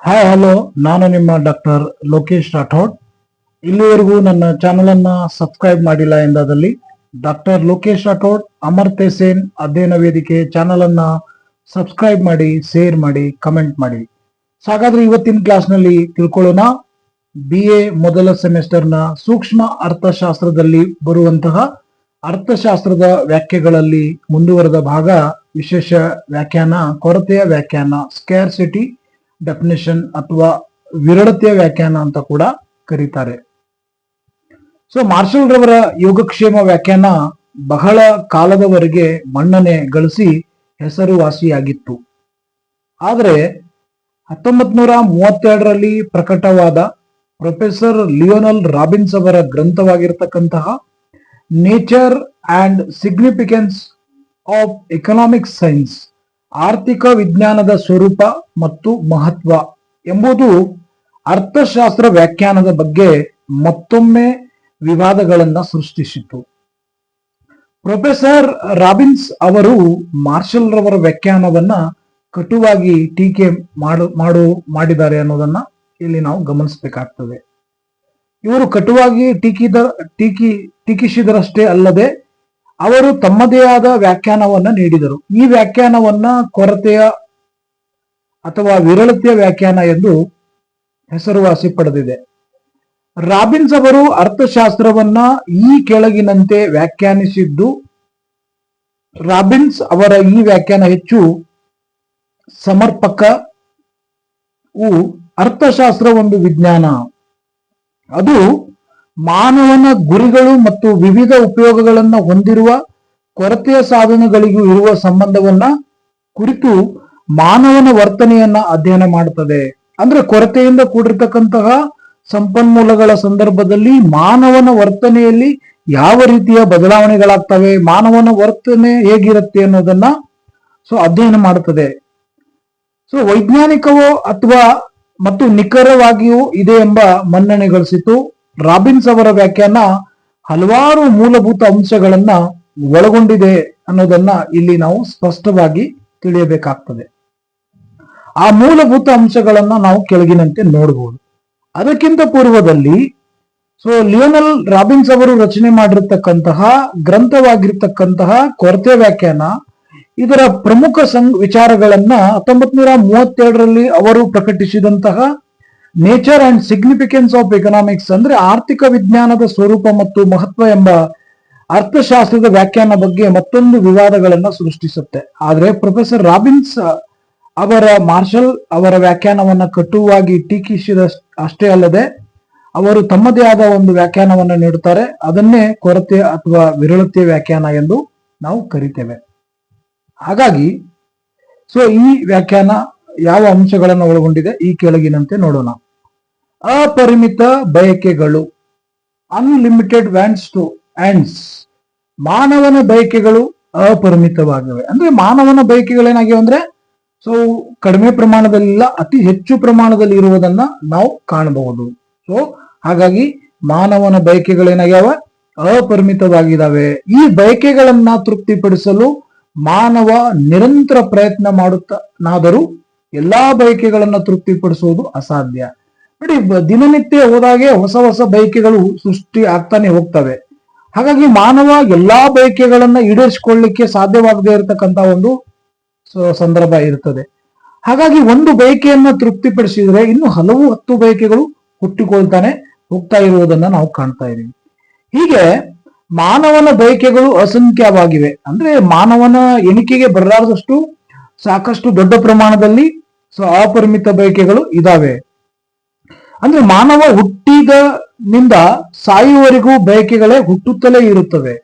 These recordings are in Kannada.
ಹಾಯ್ ಹಲೋ, ನಾನು ನಿಮ್ಮ ಡಾಕ್ಟರ್ ಲೋಕೇಶ್ ರಾಠೋಡ್. ಇಲ್ಲಿವರೆಗೂ ನನ್ನ ಚಾನಲ್ ಅನ್ನ ಸಬ್ಸ್ಕ್ರೈಬ್ ಮಾಡಿಲ್ಲ ಎಂದಾದಲ್ಲಿ ಡಾಕ್ಟರ್ ಲೋಕೇಶ್ ರಾಠೋಡ್ ಅಮರ್ತ್ಯ ಸೇನ್ ಅಧ್ಯಯನ ವೇದಿಕೆ ಚಾನಲ್ ಅನ್ನ ಸಬ್ಸ್ಕ್ರೈಬ್ ಮಾಡಿ, ಶೇರ್ ಮಾಡಿ, ಕಮೆಂಟ್ ಮಾಡಿ. ಹಾಗಾದ್ರೆ ಇವತ್ತಿನ ಕ್ಲಾಸ್ ನಲ್ಲಿ ತಿಳ್ಕೊಳ್ಳೋಣ. BA ಮೊದಲ ಸೆಮಿಸ್ಟರ್ನ ಸೂಕ್ಷ್ಮ ಅರ್ಥಶಾಸ್ತ್ರದಲ್ಲಿ ಬರುವಂತಹ ಅರ್ಥಶಾಸ್ತ್ರದ ವ್ಯಾಖ್ಯೆಗಳಲ್ಲಿ ಮುಂದುವರೆದ ಭಾಗ, ವಿಶೇಷ ವ್ಯಾಖ್ಯಾನ, ಕೊರತೆಯ ವ್ಯಾಖ್ಯಾನ, ಸ್ಕ್ಯಾರ್ಸಿಟಿ ಡೆಫಿನೇಷನ್ ಅಥವಾ ವಿರಳತೆಯ ವ್ಯಾಖ್ಯಾನ ಅಂತ ಕೂಡ ಕರೀತಾರೆ. ಸೊ ಮಾರ್ಷಲ್ ರವರ ಯೋಗಕ್ಷೇಮ ವ್ಯಾಖ್ಯಾನ ಬಹಳ ಕಾಲದವರೆಗೆ ಮನ್ನಣೆ ಗಳಿಸಿ ಹೆಸರುವಾಸಿಯಾಗಿತ್ತು. ಆದರೆ 1932ರಲ್ಲಿ ಪ್ರಕಟವಾದ ಪ್ರೊಫೆಸರ್ ಲಿಯೋನಲ್ ರಾಬಿನ್ಸ್ ಅವರ ಗ್ರಂಥವಾಗಿರತಕ್ಕಂತಹ nature and significance of economic science, ಆರ್ಥಿಕ ವಿಜ್ಞಾನದ ಸ್ವರೂಪ ಮತ್ತು ಮಹತ್ವ ಎಂಬುದು ಅರ್ಥಶಾಸ್ತ್ರ ವ್ಯಾಖ್ಯಾನದ ಬಗ್ಗೆ ಮತ್ತೊಮ್ಮೆ ವಿವಾದಗಳನ್ನ ಸೃಷ್ಟಿಸಿತು. ಪ್ರೊಫೆಸರ್ ರಾಬಿನ್ಸ್ ಅವರು ಮಾರ್ಷಲ್ ರವರ ವ್ಯಾಖ್ಯಾನವನ್ನ ಕಟುವಾಗಿ ಟೀಕೆ ಮಾಡಿದ್ದಾರೆ ಅನ್ನೋದನ್ನ ಇಲ್ಲಿ ನಾವು ಗಮನಿಸಬೇಕಾಗ್ತದೆ. ಇವರು ಕಟುವಾಗಿ ಟೀಕಿಸಿದರಷ್ಟೇ ಅಲ್ಲದೆ ಅವರು ತಮ್ಮದೇ ಆದ ವ್ಯಾಖ್ಯಾನವನ್ನ ನೀಡಿದರು. ಈ ವ್ಯಾಖ್ಯಾನವನ್ನ ಕೊರತೆಯ ಅಥವಾ ವಿರಳತೆಯ ವ್ಯಾಖ್ಯಾನ ಎಂದು ಹೆಸರುವಾಸಿ ಪಡೆದಿದೆ. ರಾಬಿನ್ಸ್ ಅವರು ಅರ್ಥಶಾಸ್ತ್ರವನ್ನ ಈ ಕೆಳಗಿನಂತೆ ವ್ಯಾಖ್ಯಾನಿಸಿದ್ದು, ರಾಬಿನ್ಸ್ ಅವರ ಈ ವ್ಯಾಖ್ಯಾನ ಹೆಚ್ಚು ಸಮರ್ಪಕವು. ಅರ್ಥಶಾಸ್ತ್ರ ಒಂದು ವಿಜ್ಞಾನ, ಅದು ಮಾನವನ ಗುರಿಗಳು ಮತ್ತು ವಿವಿಧ ಉಪಯೋಗಗಳನ್ನು ಹೊಂದಿರುವ ಕೊರತೆಯ ಸಾಧನಗಳಿಗೂ ಇರುವ ಸಂಬಂಧವನ್ನ ಕುರಿತು ಮಾನವನ ವರ್ತನೆಯನ್ನ ಅಧ್ಯಯನ ಮಾಡುತ್ತದೆ. ಅಂದ್ರೆ ಕೊರತೆಯಿಂದ ಕೂಡಿರ್ತಕ್ಕಂತಹ ಸಂಪನ್ಮೂಲಗಳ ಸಂದರ್ಭದಲ್ಲಿ ಮಾನವನ ವರ್ತನೆಯಲ್ಲಿ ಯಾವ ರೀತಿಯ ಬದಲಾವಣೆಗಳಾಗ್ತವೆ, ಮಾನವನ ವರ್ತನೆ ಹೇಗಿರುತ್ತೆ ಅನ್ನೋದನ್ನ ಅಧ್ಯಯನ ಮಾಡುತ್ತದೆ. ವೈಜ್ಞಾನಿಕವೋ ಅಥವಾ ಮತ್ತು ನಿಖರವಾಗಿಯೂ ಇದೆ ಎಂಬ ಮನ್ನಣೆ ಗಳಿಸಿತು. ರಾಬಿನ್ಸ್ ಅವರ ವ್ಯಾಖ್ಯಾನ ಹಲವಾರು ಮೂಲಭೂತ ಅಂಶಗಳನ್ನ ಒಳಗೊಂಡಿದೆ ಅನ್ನೋದನ್ನ ಇಲ್ಲಿ ನಾವು ಸ್ಪಷ್ಟವಾಗಿ ತಿಳಿಯಬೇಕಾಗ್ತದೆ. ಆ ಮೂಲಭೂತ ಅಂಶಗಳನ್ನ ನಾವು ಕೆಳಗಿನಂತೆ ನೋಡಬಹುದು. ಅದಕ್ಕಿಂತ ಪೂರ್ವದಲ್ಲಿ ಲಿಯೋನಲ್ ರಾಬಿನ್ಸ್ ಅವರು ರಚನೆ ಮಾಡಿರ್ತಕ್ಕಂತಹ ಗ್ರಂಥವಾಗಿರ್ತಕ್ಕಂತಹ ಕೊರತೆ ವ್ಯಾಖ್ಯಾನ, ಇದರ ಪ್ರಮುಖ ವಿಚಾರಗಳನ್ನ 1932ರಲ್ಲಿ ಅವರು ಪ್ರಕಟಿಸಿದಂತಹ nature and significance of economics, ಅಂದ್ರೆ ಆರ್ಥಿಕ ವಿಜ್ಞಾನದ ಸ್ವರೂಪ ಮತ್ತು ಮಹತ್ವ ಎಂಬ ಅರ್ಥಶಾಸ್ತ್ರದ ವ್ಯಾಖ್ಯಾನ ಬಗ್ಗೆ ಮತ್ತೊಂದು ವಿವಾದಗಳನ್ನ ಸೃಷ್ಟಿಸುತ್ತೆ. ಆದ್ರೆ ಪ್ರೊಫೆಸರ್ ರಾಬಿನ್ಸ್ ಅವರ ಮಾರ್ಷಲ್ ಅವರ ವ್ಯಾಖ್ಯಾನವನ್ನ ಕಟುವಾಗಿ ಟೀಕಿಸಿದ ಅಷ್ಟೇ ಅಲ್ಲದೆ ಅವರು ತಮ್ಮದೇ ಆದ ಒಂದು ವ್ಯಾಖ್ಯಾನವನ್ನ ನೀಡುತ್ತಾರೆ. ಅದನ್ನೇ ಕೊರತೆ ಅಥವಾ ವಿರಳತೆ ವ್ಯಾಖ್ಯಾನ ಎಂದು ನಾವು ಕರಿತೇವೆ. ಹಾಗಾಗಿ ಈ ವ್ಯಾಖ್ಯಾನ ಯಾವ ಅಂಶಗಳನ್ನು ಒಳಗೊಂಡಿದೆ ಈ ಕೆಳಗಿನಂತೆ ನೋಡೋಣ. ಅಪರಿಮಿತ ಬಯಕೆಗಳು, ಅನ್ಲಿಮಿಟೆಡ್ ವ್ಯಾಂಟ್ಸ್ ಟು ಆಂಡ್ಸ್. ಮಾನವನ ಬಯಕೆಗಳು ಅಪರಿಮಿತವಾಗಿವೆ. ಅಂದ್ರೆ ಮಾನವನ ಬಯಕೆಗಳೇನಾಗಿವೆ ಅಂದ್ರೆ ಕಡಿಮೆ ಪ್ರಮಾಣದಲ್ಲಿಲ್ಲ, ಅತಿ ಹೆಚ್ಚು ಪ್ರಮಾಣದಲ್ಲಿ ಇರುವುದನ್ನ ನಾವು ಕಾಣಬಹುದು. ಹಾಗಾಗಿ ಮಾನವನ ಬಯಕೆಗಳೇನಾಗ್ಯಾವ, ಅಪರಿಮಿತವಾಗಿದ್ದಾವೆ. ಈ ಬಯಕೆಗಳನ್ನ ತೃಪ್ತಿಪಡಿಸಲು ಮಾನವ ನಿರಂತರ ಪ್ರಯತ್ನ ಮಾಡುತ್ತಾನಾದರೂ ಎಲ್ಲಾ ಬಯಕೆಗಳನ್ನ ತೃಪ್ತಿಪಡಿಸುವುದು ಅಸಾಧ್ಯ. ನೋಡಿ, ದಿನನಿತ್ಯ ಹೋದಾಗೆ ಹೊಸ ಹೊಸ ಬಯಕೆಗಳು ಸೃಷ್ಟಿ ಆಗ್ತಾನೆ ಹೋಗ್ತವೆ. ಹಾಗಾಗಿ ಮಾನವ ಎಲ್ಲಾ ಬಯಕೆಗಳನ್ನ ಈಡೇರಿಸಿಕೊಳ್ಳಲಿಕ್ಕೆ ಸಾಧ್ಯವಾಗದೇ ಇರತಕ್ಕಂತ ಒಂದು ಸಂದರ್ಭ ಇರುತ್ತದೆ. ಹಾಗಾಗಿ ಒಂದು ಬಯಕೆಯನ್ನ ತೃಪ್ತಿಪಡಿಸಿದ್ರೆ ಇನ್ನು ಹಲವು 10 ಬಯಕೆಗಳು ಹುಟ್ಟಿಕೊಳ್ತಾನೆ ಹೋಗ್ತಾ ಇರುವುದನ್ನ ನಾವು ಕಾಣ್ತಾ ಇದ್ದೀವಿ. ಹೀಗೆ ಮಾನವನ ಬಯಕೆಗಳು ಅಸಂಖ್ಯವಾಗಿವೆ. ಅಂದ್ರೆ ಮಾನವನ ಎಣಿಕೆಗೆ ಬರಲಾರದಷ್ಟು ಸಾಕಷ್ಟು ದೊಡ್ಡ ಪ್ರಮಾಣದಲ್ಲಿ ಅಪರಿಮಿತ ಬಯಕೆಗಳು ಇದಾವೆ. ಅಂದ್ರೆ ಮಾನವ ಹುಟ್ಟಿದನಿಂದ ಸಾಯುವವರೆಗೂ ಬಯಕೆಗಳೇ ಹುಟ್ಟುತ್ತಲೇ ಇರುತ್ತವೆ.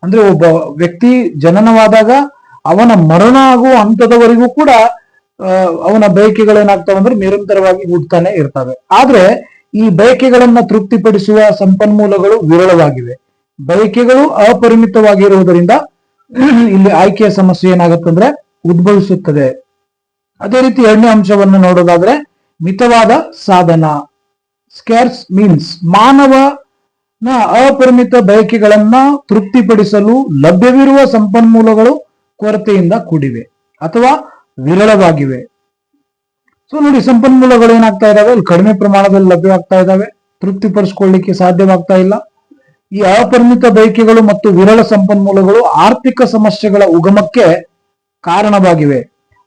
ಅಂದ್ರೆ ಒಬ್ಬ ವ್ಯಕ್ತಿ ಜನನವಾದಾಗ ಅವನ ಮರಣ ಆಗುವ ಹಂತದವರೆಗೂ ಕೂಡ ಅವನ ಬಯಕೆಗಳೇನಾಗ್ತವೆ ಅಂದ್ರೆ ನಿರಂತರವಾಗಿ ಹುಟ್ಟುತ್ತಾನೆ ಇರ್ತವೆ. ಆದ್ರೆ ಈ ಬಯಕೆಗಳನ್ನ ತೃಪ್ತಿಪಡಿಸುವ ಸಂಪನ್ಮೂಲಗಳು ವಿರಳವಾಗಿವೆ. ಬಯಕೆಗಳು ಅಪರಿಮಿತವಾಗಿರುವುದರಿಂದ ಇಲ್ಲಿ ಆಯ್ಕೆಯ ಸಮಸ್ಯೆ ಏನಾಗುತ್ತಂದ್ರೆ ಉದ್ಭವಿಸುತ್ತದೆ. ಅದೇ ರೀತಿ ಎರಡನೇ ಅಂಶವನ್ನು ನೋಡೋದಾದ್ರೆ ಮಿತವಾದ ಸಾಧನ, ಸ್ಕ್ಯಾರ್ಸ್ ಮೀನ್ಸ್. ಮಾನವನ ಅಪರಿಮಿತ ಬಯಕೆಗಳನ್ನ ತೃಪ್ತಿಪಡಿಸಲು ಲಭ್ಯವಿರುವ ಸಂಪನ್ಮೂಲಗಳು ಕೊರತೆಯಿಂದ ಕೂಡಿವೆ ಅಥವಾ ವಿರಳವಾಗಿವೆ. ಸೊ ನೋಡಿ, ಸಂಪನ್ಮೂಲಗಳು ಏನಾಗ್ತಾ ಇದಾವೆ, ಕಡಿಮೆ ಪ್ರಮಾಣದಲ್ಲಿ ಲಭ್ಯವಾಗ್ತಾ ಇದಾವೆ, ತೃಪ್ತಿಪಡಿಸಿಕೊಳ್ಳಿಕ್ಕೆ ಸಾಧ್ಯವಾಗ್ತಾ ಇಲ್ಲ. ಈ ಅಪರಿಮಿತ ಬಯಕೆಗಳು ಮತ್ತು ವಿರಳ ಸಂಪನ್ಮೂಲಗಳು ಆರ್ಥಿಕ ಸಮಸ್ಯೆಗಳ ಉಗಮಕ್ಕೆ ಕಾರಣವಾಗಿವೆ.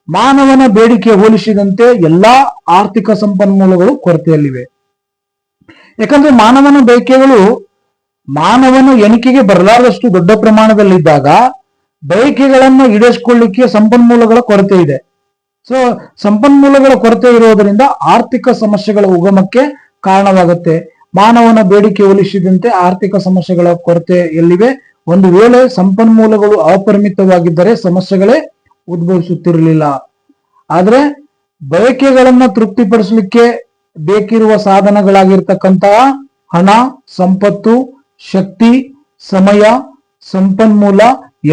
ಮಾನವನ ಬೇಡಿಕೆ ಹೋಲಿಸಿದಂತೆ ಎಲ್ಲಾ ಆರ್ಥಿಕ ಸಂಪನ್ಮೂಲಗಳು ಕೊರತೆಯಲ್ಲಿವೆ. ಯಾಕಂದ್ರೆ ಮಾನವನ ಬಯಕೆಗಳು ಮಾನವನ ಎಣಿಕೆಗೆ ಬರಲಾರದಷ್ಟು ದೊಡ್ಡ ಪ್ರಮಾಣದಲ್ಲಿದ್ದಾಗ ಬಯಕೆಗಳನ್ನ ಈಡೇರಿಸಿಕೊಳ್ಳಿಕ್ಕೆ ಸಂಪನ್ಮೂಲಗಳ ಕೊರತೆ ಇದೆ. ಸೊ ಸಂಪನ್ಮೂಲಗಳ ಕೊರತೆ ಇರುವುದರಿಂದ ಆರ್ಥಿಕ ಸಮಸ್ಯೆಗಳ ಉಗಮಕ್ಕೆ ಕಾರಣವಾಗುತ್ತೆ. ಮಾನವನ ಬೇಡಿಕೆ ಹೋಲಿಸಿದಂತೆ ಆರ್ಥಿಕ ಸಮಸ್ಯೆಗಳ ಕೊರತೆ ಎಲ್ಲಿವೆ? ಒಂದು ವೇಳೆ ಸಂಪನ್ಮೂಲಗಳು ಅಪರಿಮಿತವಾಗಿದ್ದರೆ ಸಮಸ್ಯೆಗಳೇ ಉದ್ಭವಿಸುತ್ತಿರಲಿಲ್ಲ. ಆದ್ರೆ ಬಯಕೆಗಳನ್ನ ತೃಪ್ತಿಪಡಿಸಲಿಕ್ಕೆ ಬೇಕಿರುವ ಸಾಧನಗಳಾಗಿರ್ತಕ್ಕಂತಹ ಹಣ, ಸಂಪತ್ತು, ಶಕ್ತಿ, ಸಮಯ, ಸಂಪನ್ಮೂಲ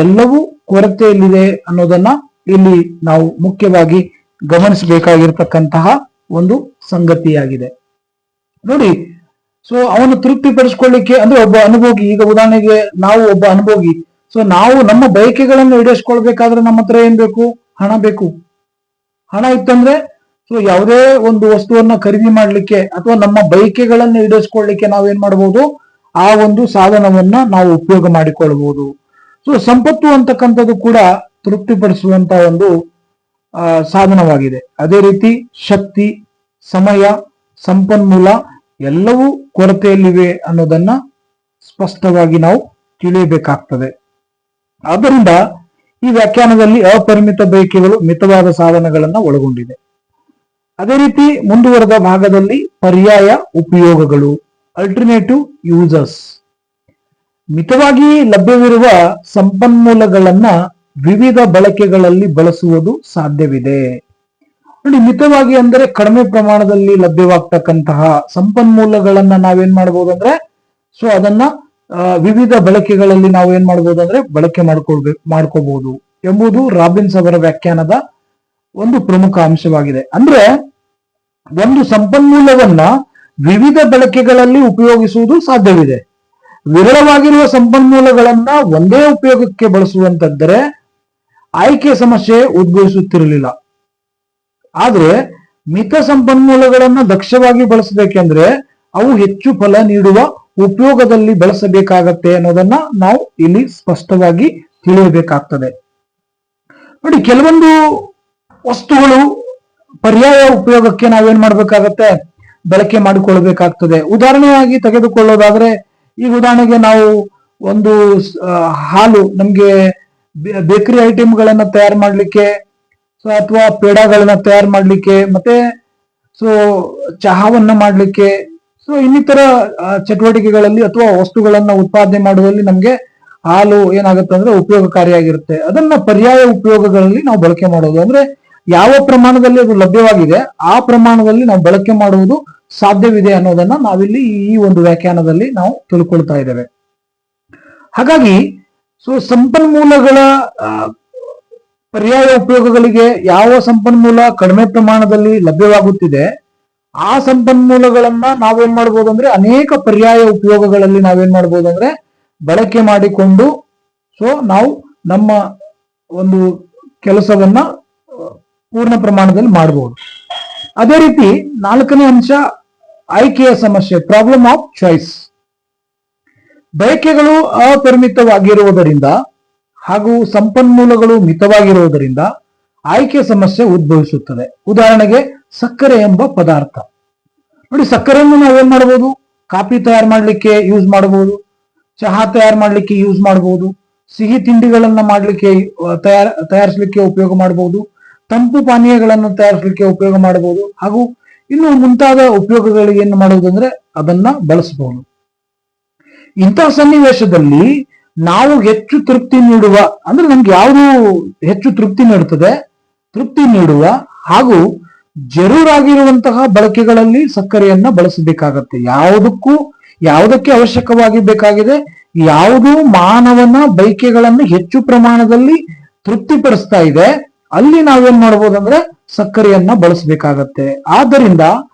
ಎಲ್ಲವೂ ಕೊರತೆಯಲ್ಲಿದೆ ಅನ್ನೋದನ್ನ ಇಲ್ಲಿ ನಾವು ಮುಖ್ಯವಾಗಿ ಗಮನಿಸಬೇಕಾಗಿರ್ತಕ್ಕಂತಹ ಒಂದು ಸಂಗತಿಯಾಗಿದೆ. ನೋಡಿ, ಸೊ ಅವನು ತೃಪ್ತಿಪಡಿಸ್ಕೊಳ್ಳಿಕ್ಕೆ ಅಂದ್ರೆ ಒಬ್ಬ ಅನುಭೋಗಿ, ಈಗ ಉದಾಹರಣೆಗೆ ನಾವು ಒಬ್ಬ ಅನುಭೋಗಿ, ಸೊ ನಾವು ನಮ್ಮ ಬಯಕೆಗಳನ್ನು ಈಡೇರಿಸ್ಕೊಳ್ಬೇಕಾದ್ರೆ ನಮ್ಮ ಹತ್ರ ಏನ್ ಬೇಕು? ಹಣ ಬೇಕು. ಹಣ ಇತ್ತಂದ್ರೆ ಸೊ ಯಾವುದೇ ಒಂದು ವಸ್ತುವನ್ನ ಖರೀದಿ ಮಾಡ್ಲಿಕ್ಕೆ ಅಥವಾ ನಮ್ಮ ಬಯಕೆಗಳನ್ನು ಈಡೇರಿಸ್ಕೊಳ್ಳಿಕ್ಕೆ ನಾವೇನ್ ಮಾಡಬಹುದು? ಆ ಒಂದು ಸಾಧನವನ್ನ ನಾವು ಉಪಯೋಗ ಮಾಡಿಕೊಳ್ಬಹುದು. ಸೊ ಸಂಪತ್ತು ಅಂತಕ್ಕಂಥದ್ದು ಕೂಡ ತೃಪ್ತಿಪಡಿಸುವಂತ ಒಂದು ಸಾಧನವಾಗಿದೆ. ಅದೇ ರೀತಿ ಶಕ್ತಿ, ಸಮಯ, ಸಂಪನ್ಮೂಲ ಎಲ್ಲವೂ ಕೊರತೆಯಲ್ಲಿವೆ ಅನ್ನೋದನ್ನ ಸ್ಪಷ್ಟವಾಗಿ ನಾವು ತಿಳಿಯಬೇಕಾಗ್ತದೆ. ಆದ್ದರಿಂದ ಈ ವ್ಯಾಖ್ಯಾನದಲ್ಲಿ ಅಪರಿಮಿತ ಬಯಕೆಗಳು ಮಿತವಾದ ಸಾಧನಗಳನ್ನ ಒಳಗೊಂಡಿದೆ. ಅದೇ ರೀತಿ ಮುಂದುವರೆದ ಭಾಗದಲ್ಲಿ ಪರ್ಯಾಯ ಉಪಯೋಗಗಳು, ಅಲ್ಟರ್ನೇಟಿವ್ ಯೂಸರ್ಸ್. ಮಿತವಾಗಿ ಲಭ್ಯವಿರುವ ಸಂಪನ್ಮೂಲಗಳನ್ನ ವಿವಿಧ ಬಳಕೆಗಳಲ್ಲಿ ಬಳಸುವುದು ಸಾಧ್ಯವಿದೆ. ನೋಡಿ, ಮಿತವಾಗಿ ಅಂದರೆ ಕಡಿಮೆ ಪ್ರಮಾಣದಲ್ಲಿ ಲಭ್ಯವಾಗ್ತಕ್ಕಂತಹ ಸಂಪನ್ಮೂಲಗಳನ್ನ ನಾವೇನ್ ಮಾಡ್ಬೋದು ಅಂದ್ರೆ ಸೊ ಅದನ್ನ ವಿವಿಧ ಬಳಕೆಗಳಲ್ಲಿ ನಾವು ಏನ್ ಮಾಡ್ಬೋದು ಅಂದ್ರೆ ಬಳಕೆ ಮಾಡ್ಕೋಬಹುದು ಎಂಬುದು ರಾಬಿನ್ಸ್ ಅವರ ವ್ಯಾಖ್ಯಾನದ ಒಂದು ಪ್ರಮುಖ ಅಂಶವಾಗಿದೆ. ಅಂದ್ರೆ ಒಂದು ಸಂಪನ್ಮೂಲವನ್ನ ವಿವಿಧ ಬಳಕೆಗಳಲ್ಲಿ ಉಪಯೋಗಿಸುವುದು ಸಾಧ್ಯವಿದೆ. ವಿರಳವಾಗಿರುವ ಸಂಪನ್ಮೂಲಗಳನ್ನ ಒಂದೇ ಉಪಯೋಗಕ್ಕೆ ಬಳಸುವಂತದ್ದರೆ ಆಯ್ಕೆ ಸಮಸ್ಯೆ ಉದ್ಭವಿಸುತ್ತಿರಲಿಲ್ಲ. ಆದ್ರೆ ಮಿತ ಸಂಪನ್ಮೂಲಗಳನ್ನ ದಕ್ಷವಾಗಿ ಬಳಸಬೇಕೆಂದ್ರೆ ಅವು ಹೆಚ್ಚು ಫಲ ನೀಡುವ ಉಪಯೋಗದಲ್ಲಿ ಬಳಸಬೇಕಾಗತ್ತೆ ಅನ್ನೋದನ್ನ ನಾವು ಇಲ್ಲಿ ಸ್ಪಷ್ಟವಾಗಿ ತಿಳಿಯಬೇಕಾಗ್ತದೆ. ನೋಡಿ, ಕೆಲವೊಂದು ವಸ್ತುಗಳು ಪರ್ಯಾಯ ಉಪಯೋಗಕ್ಕೆ ನಾವೇನ್ ಮಾಡ್ಬೇಕಾಗತ್ತೆ? ಬಳಕೆ ಮಾಡಿಕೊಳ್ಬೇಕಾಗ್ತದೆ. ಉದಾಹರಣೆಯಾಗಿ ತೆಗೆದುಕೊಳ್ಳೋದಾದ್ರೆ, ಈಗ ಉದಾಹರಣೆಗೆ ನಾವು ಒಂದು ಹಾಲು, ನಮ್ಗೆ ಬೇಕರಿ ಐಟಮ್ಗಳನ್ನ ತಯಾರು ಮಾಡ್ಲಿಕ್ಕೆ, ಸೊ ಅಥವಾ ಪೇಡಾಗಳನ್ನ ತಯಾರು ಮಾಡ್ಲಿಕ್ಕೆ, ಮತ್ತೆ ಸೊ ಚಹಾವನ್ನ ಮಾಡ್ಲಿಕ್ಕೆ, ಸೊ ಇನ್ನಿತರ ಚಟುವಟಿಕೆಗಳಲ್ಲಿ ಅಥವಾ ವಸ್ತುಗಳನ್ನ ಉತ್ಪಾದನೆ ಮಾಡುವಲ್ಲಿ ನಮ್ಗೆ ಹಾಲು ಏನಾಗುತ್ತೆ ಅಂದ್ರೆ ಉಪಯೋಗಕಾರಿಯಾಗಿರುತ್ತೆ. ಅದನ್ನ ಪರ್ಯಾಯ ಉಪಯೋಗಗಳಲ್ಲಿ ನಾವು ಬಳಕೆ ಮಾಡೋದು ಅಂದ್ರೆ ಯಾವ ಪ್ರಮಾಣದಲ್ಲಿ ಅದು ಲಭ್ಯವಾಗಿದೆ ಆ ಪ್ರಮಾಣದಲ್ಲಿ ನಾವು ಬಳಕೆ ಮಾಡುವುದು ಸಾಧ್ಯವಿದೆ ಅನ್ನೋದನ್ನ ನಾವಿಲ್ಲಿ ಈ ಒಂದು ವ್ಯಾಖ್ಯಾನದಲ್ಲಿ ನಾವು ತಿಳ್ಕೊಳ್ತಾ ಇದ್ದೇವೆ. ಹಾಗಾಗಿ ಸೊ ಸಂಪನ್ಮೂಲಗಳ ಪರ್ಯಾಯ ಉಪಯೋಗಗಳಿಗೆ ಯಾವ ಸಂಪನ್ಮೂಲ ಕಡಿಮೆ ಪ್ರಮಾಣದಲ್ಲಿ ಲಭ್ಯವಾಗುತ್ತಿದೆ ಆ ಸಂಪನ್ಮೂಲಗಳನ್ನ ನಾವೇನ್ ಮಾಡ್ಬೋದು ಅಂದ್ರೆ ಅನೇಕ ಪರ್ಯಾಯ ಉಪಯೋಗಗಳಲ್ಲಿ ನಾವೇನ್ ಮಾಡ್ಬೋದು ಅಂದ್ರೆ ಬಳಕೆ ಮಾಡಿಕೊಂಡು ಸೊ ನಾವು ನಮ್ಮ ಒಂದು ಕೆಲಸವನ್ನ ಪೂರ್ಣ ಪ್ರಮಾಣದಲ್ಲಿ ಮಾಡಬಹುದು. ಅದೇ ರೀತಿ 4ನೇ ಅಂಶ ಆಯ್ಕೆಯ ಸಮಸ್ಯೆ, ಪ್ರಾಬ್ಲಮ್ ಆಫ್ ಚಾಯ್ಸ್. ಬಯಕೆಗಳು ಅಪರಿಮಿತವಾಗಿರುವುದರಿಂದ ಹಾಗೂ ಸಂಪನ್ಮೂಲಗಳು ಮಿತವಾಗಿರುವುದರಿಂದ ಆಯ್ಕೆ ಸಮಸ್ಯೆ ಉದ್ಭವಿಸುತ್ತದೆ. ಉದಾಹರಣೆಗೆ ಸಕ್ಕರೆ ಎಂಬ ಪದಾರ್ಥ. ನೋಡಿ, ಸಕ್ಕರೆಯನ್ನು ನಾವೇನ್ ಮಾಡಬಹುದು? ಕಾಫಿ ತಯಾರು ಮಾಡ್ಲಿಕ್ಕೆ ಯೂಸ್ ಮಾಡಬಹುದು, ಚಹಾ ತಯಾರು ಮಾಡ್ಲಿಕ್ಕೆ ಯೂಸ್ ಮಾಡಬಹುದು, ಸಿಹಿ ತಿಂಡಿಗಳನ್ನ ಮಾಡ್ಲಿಕ್ಕೆ ತಯಾರಿಸಲಿಕ್ಕೆ ಉಪಯೋಗ ಮಾಡಬಹುದು, ತಂಪು ಪಾನೀಯಗಳನ್ನು ತಯಾರಿಸಲಿಕ್ಕೆ ಉಪಯೋಗ ಮಾಡಬಹುದು, ಹಾಗೂ ಇನ್ನು ಮುಂತಾದ ಉಪಯೋಗಗಳಿಗೆ ಏನು ಮಾಡುವುದಂದ್ರೆ ಅದನ್ನ ಬಳಸಬಹುದು. ಇಂತಹ ಸನ್ನಿವೇಶದಲ್ಲಿ ನಾವು ಹೆಚ್ಚು ತೃಪ್ತಿ ನೀಡುವ ಅಂದ್ರೆ ನಮ್ಗೆ ಯಾವುದು ಹೆಚ್ಚು ತೃಪ್ತಿ ನೀಡುತ್ತದೆ, ತೃಪ್ತಿ ನೀಡುವ ಹಾಗೂ ಜರೂರಾಗಿರುವಂತಹ ಬಳಕೆಗಳಲ್ಲಿ ಸಕ್ಕರೆಯನ್ನ ಬಳಸಬೇಕಾಗತ್ತೆ. ಯಾವುದಕ್ಕೆ ಅವಶ್ಯಕವಾಗಿ ಬೇಕಾಗಿದೆ, ಯಾವುದು ಮಾನವನ ಬಯಕೆಗಳನ್ನು ಹೆಚ್ಚು ಪ್ರಮಾಣದಲ್ಲಿ ತೃಪ್ತಿಪಡಿಸ್ತಾ ಇದೆ ಅಲ್ಲಿ ನಾವೇನ್ ಮಾಡ್ಬೋದು ಅಂದ್ರೆ ಸಕ್ಕರೆಯನ್ನ ಬಳಸಬೇಕಾಗತ್ತೆ. ಆದ್ದರಿಂದ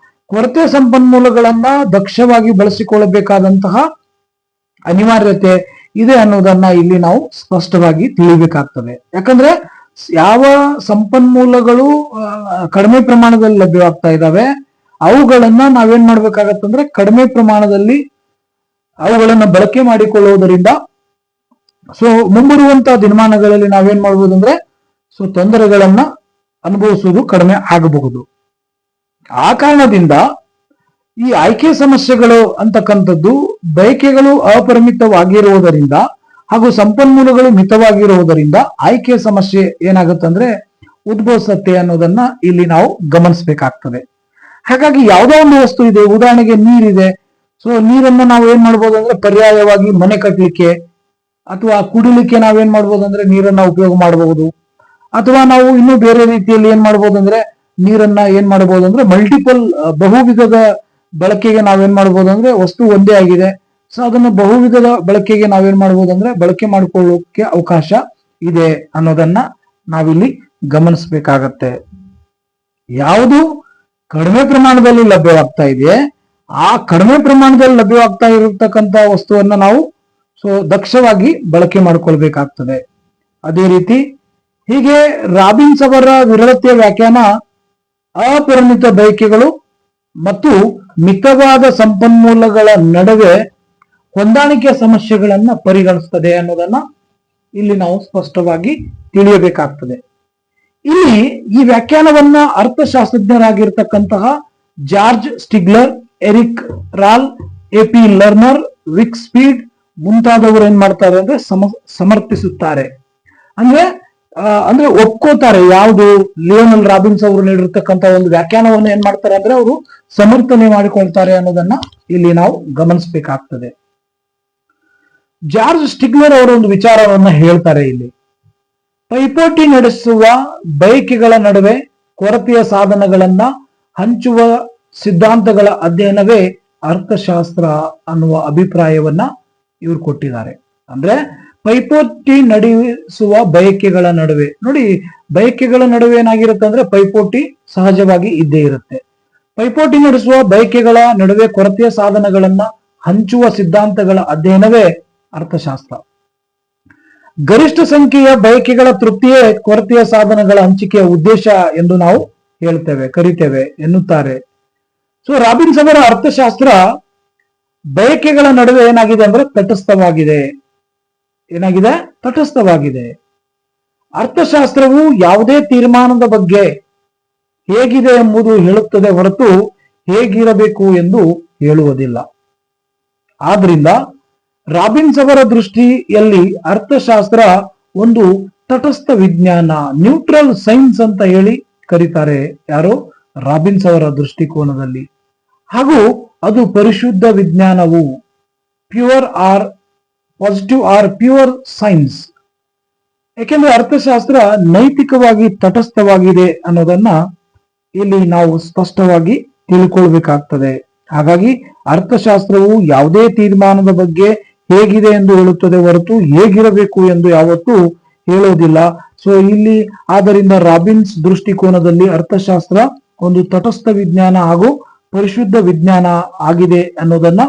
ಕೊರತೆ ಸಂಪನ್ಮೂಲಗಳನ್ನ ದಕ್ಷವಾಗಿ ಬಳಸಿಕೊಳ್ಳಬೇಕಾದಂತಹ ಅನಿವಾರ್ಯತೆ ಇದೆ ಅನ್ನೋದನ್ನ ಇಲ್ಲಿ ನಾವು ಸ್ಪಷ್ಟವಾಗಿ ತಿಳಿಬೇಕಾಗ್ತದೆ. ಯಾಕಂದ್ರೆ ಯಾವ ಸಂಪನ್ಮೂಲಗಳು ಕಡಿಮೆ ಪ್ರಮಾಣದಲ್ಲಿ ಲಭ್ಯವಾಗ್ತಾ ಇದ್ದಾವೆ ಅವುಗಳನ್ನ ನಾವೇನ್ ಮಾಡ್ಬೇಕಾಗತ್ತಂದ್ರೆ ಕಡಿಮೆ ಪ್ರಮಾಣದಲ್ಲಿ ಅವುಗಳನ್ನ ಬಳಕೆ ಮಾಡಿಕೊಳ್ಳುವುದರಿಂದ ಸೊ ಮುಂಬರುವಂತಹ ದಿನಮಾನಗಳಲ್ಲಿ ನಾವೇನ್ ಮಾಡ್ಬೋದು ಅಂದ್ರೆ ಸೊ ತೊಂದರೆಗಳನ್ನ ಅನುಭವಿಸುವುದು ಕಡಿಮೆ ಆಗಬಹುದು. ಆ ಕಾರಣದಿಂದ ಈ ಆಯ್ಕೆ ಸಮಸ್ಯೆಗಳು ಅಂತಕ್ಕಂಥದ್ದು ಬಯಕೆಗಳು ಅಪರಿಮಿತವಾಗಿರುವುದರಿಂದ ಹಾಗೂ ಸಂಪನ್ಮೂಲಗಳು ಮಿತವಾಗಿರುವುದರಿಂದ ಆಯ್ಕೆ ಸಮಸ್ಯೆ ಏನಾಗುತ್ತಂದ್ರೆ ಉದ್ಭವಿಸುತ್ತೆ ಅನ್ನೋದನ್ನ ಇಲ್ಲಿ ನಾವು ಗಮನಿಸಬೇಕಾಗ್ತದೆ. ಹಾಗಾಗಿ ಯಾವುದೋ ಒಂದು ವಸ್ತು ಇದೆ, ಉದಾಹರಣೆಗೆ ನೀರಿದೆ. ಸೊ ನೀರನ್ನ ನಾವು ಏನ್ ಮಾಡ್ಬೋದು ಅಂದ್ರೆ ಪರ್ಯಾಯವಾಗಿ ಮನೆ ಕಟ್ಟಲಿಕ್ಕೆ ಅಥವಾ ಕುಡಿಲಿಕ್ಕೆ ನಾವೇನ್ ಮಾಡ್ಬೋದು ಅಂದ್ರೆ ನೀರನ್ನ ಉಪಯೋಗ ಮಾಡಬಹುದು. ಅಥವಾ ನಾವು ಇನ್ನೂ ಬೇರೆ ರೀತಿಯಲ್ಲಿ ಏನ್ ಮಾಡ್ಬೋದು ಅಂದ್ರೆ ನೀರನ್ನ ಏನ್ ಮಾಡಬಹುದು ಅಂದ್ರೆ ಮಲ್ಟಿಪಲ್ ಬಹುವಿಧದ ಬಳಕೆಗೆ ನಾವೇನ್ ಮಾಡ್ಬೋದು ಅಂದ್ರೆ ವಸ್ತು ಒಂದೇ ಆಗಿದೆ, ಸೊ ಅದನ್ನು ಬಹುವಿಧದ ಬಳಕೆಗೆ ನಾವೇನ್ ಮಾಡ್ಬೋದು ಅಂದ್ರೆ ಬಳಕೆ ಮಾಡಿಕೊಳ್ಳೋಕೆ ಅವಕಾಶ ಇದೆ ಅನ್ನೋದನ್ನ ನಾವಿಲ್ಲಿ ಗಮನಿಸಬೇಕಾಗತ್ತೆ. ಯಾವುದು ಕಡಿಮೆ ಪ್ರಮಾಣದಲ್ಲಿ ಲಭ್ಯವಾಗ್ತಾ ಇದೆ ಆ ಕಡಿಮೆ ಪ್ರಮಾಣದಲ್ಲಿ ಲಭ್ಯವಾಗ್ತಾ ಇರತಕ್ಕಂತ ವಸ್ತುವನ್ನ ನಾವು ಸೊ ದಕ್ಷವಾಗಿ ಬಳಕೆ ಮಾಡಿಕೊಳ್ಬೇಕಾಗ್ತದೆ. ಅದೇ ರೀತಿ ಹೀಗೆ ರಾಬಿನ್ಸ್ ಅವರ ವಿರಳತೆಯ ವ್ಯಾಖ್ಯಾನ ಅಪರಿಮಿತ ಬಯಕೆಗಳು ಮತ್ತು ಮಿತವಾದ ಸಂಪನ್ಮೂಲಗಳ ನಡುವೆ ಹೊಂದಾಣಿಕೆ ಸಮಸ್ಯೆಗಳನ್ನ ಪರಿಗಣಿಸ್ತದೆ ಅನ್ನೋದನ್ನ ಇಲ್ಲಿ ನಾವು ಸ್ಪಷ್ಟವಾಗಿ ತಿಳಿಯಬೇಕಾಗ್ತದೆ. ಇಲ್ಲಿ ಈ ವ್ಯಾಖ್ಯಾನವನ್ನ ಅರ್ಥಶಾಸ್ತ್ರಜ್ಞರಾಗಿರ್ತಕ್ಕಂತಹ George Stigler, Eric Roll, AP Lerner, Wicksteed ಮುಂತಾದವರು ಏನ್ ಮಾಡ್ತಾರೆ ಅಂದ್ರೆ ಸಮರ್ಥಿಸುತ್ತಾರೆ. ಅಂದ್ರೆ ಒಪ್ಕೋತಾರೆ. ಯಾವುದು ಲಿಯೋನಲ್ ರಾಬಿನ್ಸ್ ಅವರು ನೀಡಿರ್ತಕ್ಕಂಥ ಒಂದು ವ್ಯಾಖ್ಯಾನವನ್ನು ಏನ್ ಮಾಡ್ತಾರೆ ಅಂದ್ರೆ ಅವರು ಸಮರ್ಥನೆ ಮಾಡಿಕೊಳ್ತಾರೆ ಅನ್ನೋದನ್ನ ಇಲ್ಲಿ ನಾವು ಗಮನಿಸಬೇಕಾಗ್ತದೆ. ಜಾರ್ಜ್ ಸ್ಟಿಗ್ಲರ್ ಅವರ ಒಂದು ವಿಚಾರವನ್ನ ಹೇಳ್ತಾರೆ ಇಲ್ಲಿ. ಪೈಪೋಟಿ ನಡೆಸುವ ಬಯಕೆಗಳ ನಡುವೆ ಕೊರತೆಯ ಸಾಧನಗಳನ್ನ ಹಂಚುವ ಸಿದ್ಧಾಂತಗಳ ಅಧ್ಯಯನವೇ ಅರ್ಥಶಾಸ್ತ್ರ ಅನ್ನುವ ಅಭಿಪ್ರಾಯವನ್ನ ಇವರು ಕೊಟ್ಟಿದ್ದಾರೆ. ಅಂದ್ರೆ ಪೈಪೋಟಿ ನಡೆಸುವ ಬಯಕೆಗಳ ನಡುವೆ, ನೋಡಿ ಬಯಕೆಗಳ ನಡುವೆ ಏನಾಗಿರುತ್ತೆ ಅಂದ್ರೆ ಪೈಪೋಟಿ ಸಹಜವಾಗಿ ಇದ್ದೇ ಇರುತ್ತೆ. ಪೈಪೋಟಿ ನಡೆಸುವ ಬಯಕೆಗಳ ನಡುವೆ ಕೊರತೆಯ ಸಾಧನಗಳನ್ನ ಹಂಚುವ ಸಿದ್ಧಾಂತಗಳ ಅಧ್ಯಯನವೇ ಅರ್ಥಶಾಸ್ತ್ರ. ಗರಿಷ್ಠ ಸಂಖ್ಯೆಯ ಬಯಕೆಗಳ ತೃಪ್ತಿಯೇ ಕೊರತೆಯ ಸಾಧನಗಳ ಹಂಚಿಕೆಯ ಉದ್ದೇಶ ಎಂದು ನಾವು ಕರಿತೇವೆ ಎನ್ನುತ್ತಾರೆ. ಸೊ ರಾಬಿನ್ಸ್ ಅವರ ಅರ್ಥಶಾಸ್ತ್ರ ಬಯಕೆಗಳ ನಡುವೆ ಏನಾಗಿದೆ ಅಂದ್ರೆ ತಟಸ್ಥವಾಗಿದೆ. ಅರ್ಥಶಾಸ್ತ್ರವು ಯಾವುದೇ ತೀರ್ಮಾನದ ಬಗ್ಗೆ ಹೇಗಿದೆ ಎಂಬುದು ಹೇಳುತ್ತದೆ ಹೊರತು ಹೇಗಿರಬೇಕು ಎಂದು ಹೇಳುವುದಿಲ್ಲ. ಆದ್ರಿಂದ ರಾಬಿನ್ಸ್ ಅವರ ದೃಷ್ಟಿಯಲ್ಲಿ ಅರ್ಥಶಾಸ್ತ್ರ ಒಂದು ತಟಸ್ಥ ವಿಜ್ಞಾನ, ನ್ಯೂಟ್ರಲ್ ಸೈನ್ಸ್ ಅಂತ ಹೇಳಿ ಕರೀತಾರೆ ಯಾರು, ರಾಬಿನ್ಸ್ ಅವರ ದೃಷ್ಟಿಕೋನದಲ್ಲಿ. ಹಾಗೂ ಅದು ಪರಿಶುದ್ಧ ವಿಜ್ಞಾನವು, ಪಾಸಿಟಿವ್ ಆರ್ ಪ್ಯೂರ್ ಸೈನ್ಸ್. ಯಾಕೆಂದ್ರೆ ಅರ್ಥಶಾಸ್ತ್ರ ನೈತಿಕವಾಗಿ ತಟಸ್ಥವಾಗಿದೆ ಅನ್ನೋದನ್ನ ಇಲ್ಲಿ ನಾವು ಸ್ಪಷ್ಟವಾಗಿ ತಿಳ್ಕೊಳ್ಬೇಕಾಗ್ತದೆ. ಹಾಗಾಗಿ ಅರ್ಥಶಾಸ್ತ್ರವು ಯಾವುದೇ ತೀರ್ಮಾನದ ಬಗ್ಗೆ ಹೇಗಿದೆ ಎಂದು ಹೇಳುತ್ತದೆ ಹೊರತು ಹೇಗಿರಬೇಕು ಎಂದು ಯಾವತ್ತೂ ಹೇಳೋದಿಲ್ಲ. ಸೊ ಇಲ್ಲಿ ಆದ್ದರಿಂದ ರಾಬಿನ್ಸ್ ದೃಷ್ಟಿಕೋನದಲ್ಲಿ ಅರ್ಥಶಾಸ್ತ್ರ ಒಂದು ತಟಸ್ಥ ವಿಜ್ಞಾನ ಹಾಗೂ ಪರಿಶುದ್ಧ ವಿಜ್ಞಾನ ಆಗಿದೆ ಅನ್ನೋದನ್ನ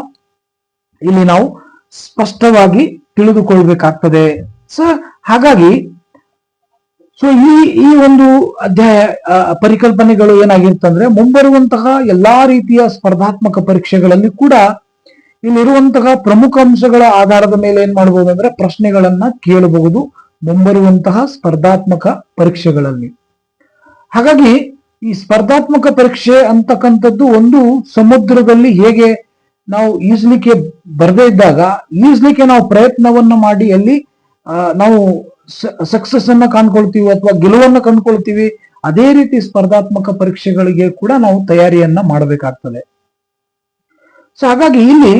ಇಲ್ಲಿ ನಾವು ಸ್ಪಷ್ಟವಾಗಿ ತಿಳಿದುಕೊಳ್ಬೇಕಾಗ್ತದೆ. ಹಾಗಾಗಿ ಸೊ ಈ ಒಂದು ಅಧ್ಯಾಯ ಪರಿಕಲ್ಪನೆಗಳು ಏನಾಗಿರ್ತಂದ್ರೆ ಮುಂಬರುವಂತಹ ಎಲ್ಲಾ ರೀತಿಯ ಸ್ಪರ್ಧಾತ್ಮಕ ಪರೀಕ್ಷೆಗಳಲ್ಲಿ ಕೂಡ ಇಲ್ಲಿರುವಂತಹ ಪ್ರಮುಖ ಅಂಶಗಳ ಆಧಾರದ ಮೇಲೆ ಏನ್ ಮಾಡಬಹುದು ಅಂದ್ರೆ ಪ್ರಶ್ನೆಗಳನ್ನ ಕೇಳಬಹುದು ಮುಂಬರುವಂತಹ ಸ್ಪರ್ಧಾತ್ಮಕ ಪರೀಕ್ಷೆಗಳಲ್ಲಿ. ಹಾಗಾಗಿ ಈ ಸ್ಪರ್ಧಾತ್ಮಕ ಪರೀಕ್ಷೆ ಅಂತಕ್ಕಂಥದ್ದು ಒಂದು ಸಮುದ್ರದಲ್ಲಿ ಹೇಗೆ ನಾವು ಈಜ್ಲಿಕ್ಕೆ ಬರದೇ ಇದ್ದಾಗ ಈಜ್ಲಿಕ್ಕೆ ನಾವು ಪ್ರಯತ್ನವನ್ನ ಮಾಡಿ ಅಲ್ಲಿ ನಾವು ಸಕ್ಸಸ್ ಅನ್ನ ಕಾಣ್ಕೊಳ್ತೀವಿ ಅಥವಾ ಗೆಲುವನ್ನ ಕಂಡುಕೊಳ್ತೀವಿ, ಅದೇ ರೀತಿ ಸ್ಪರ್ಧಾತ್ಮಕ ಪರೀಕ್ಷೆಗಳಿಗೆ ಕೂಡ ನಾವು ತಯಾರಿಯನ್ನ ಮಾಡಬೇಕಾಗ್ತದೆ. ಸೊ ಹಾಗಾಗಿ ಇಲ್ಲಿ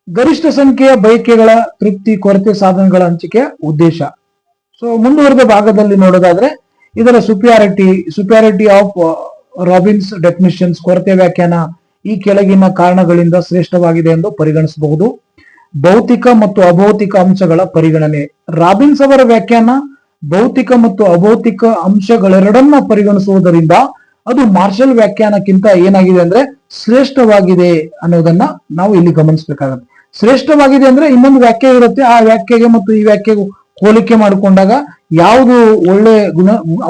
ಗರಿಷ್ಠ ಸಂಖ್ಯೆಯ ಬಯಕೆಗಳ ತೃಪ್ತಿ, ಕೊರತೆ ಸಾಧನಗಳ ಹಂಚಿಕೆ ಉದ್ದೇಶ. ಸೊ ಮುಂದುವರೆದ ಭಾಗದಲ್ಲಿ ನೋಡೋದಾದ್ರೆ ಇದರ ಸುಪ್ಯಾರಿಟಿ ಆಫ್ ರಾಬಿನ್ಸ್ ಡೆಫಿನಿಷನ್ಸ್, ಕೊರತೆ ವ್ಯಾಖ್ಯಾನ ಈ ಕೆಳಗಿನ ಕಾರಣಗಳಿಂದ ಶ್ರೇಷ್ಠವಾಗಿದೆ ಎಂದು ಪರಿಗಣಿಸಬಹುದು. ಭೌತಿಕ ಮತ್ತು ಅಭೌತಿಕ ಅಂಶಗಳ ಪರಿಗಣನೆ. ರಾಬಿನ್ಸ್ ಅವರ ವ್ಯಾಖ್ಯಾನ ಭೌತಿಕ ಮತ್ತು ಅಭೌತಿಕ ಅಂಶಗಳೆರಡನ್ನ ಪರಿಗಣಿಸುವುದರಿಂದ ಅದು ಮಾರ್ಷಲ್ ವ್ಯಾಖ್ಯಾನಕ್ಕಿಂತ ಏನಾಗಿದೆ ಅಂದ್ರೆ ಶ್ರೇಷ್ಠವಾಗಿದೆ ಅನ್ನೋದನ್ನ ನಾವು ಇಲ್ಲಿ ಗಮನಿಸಬೇಕಾಗುತ್ತೆ. ಶ್ರೇಷ್ಠವಾಗಿದೆ ಅಂದ್ರೆ ಇನ್ನೊಂದು ವ್ಯಾಖ್ಯೆ ಇರುತ್ತೆ, ಆ ವ್ಯಾಖ್ಯೆಗೆ ಮತ್ತು ಈ ವ್ಯಾಖ್ಯೆಗೆ ಹೋಲಿಕೆ ಮಾಡಿಕೊಂಡಾಗ ಯಾವುದು ಒಳ್ಳೆ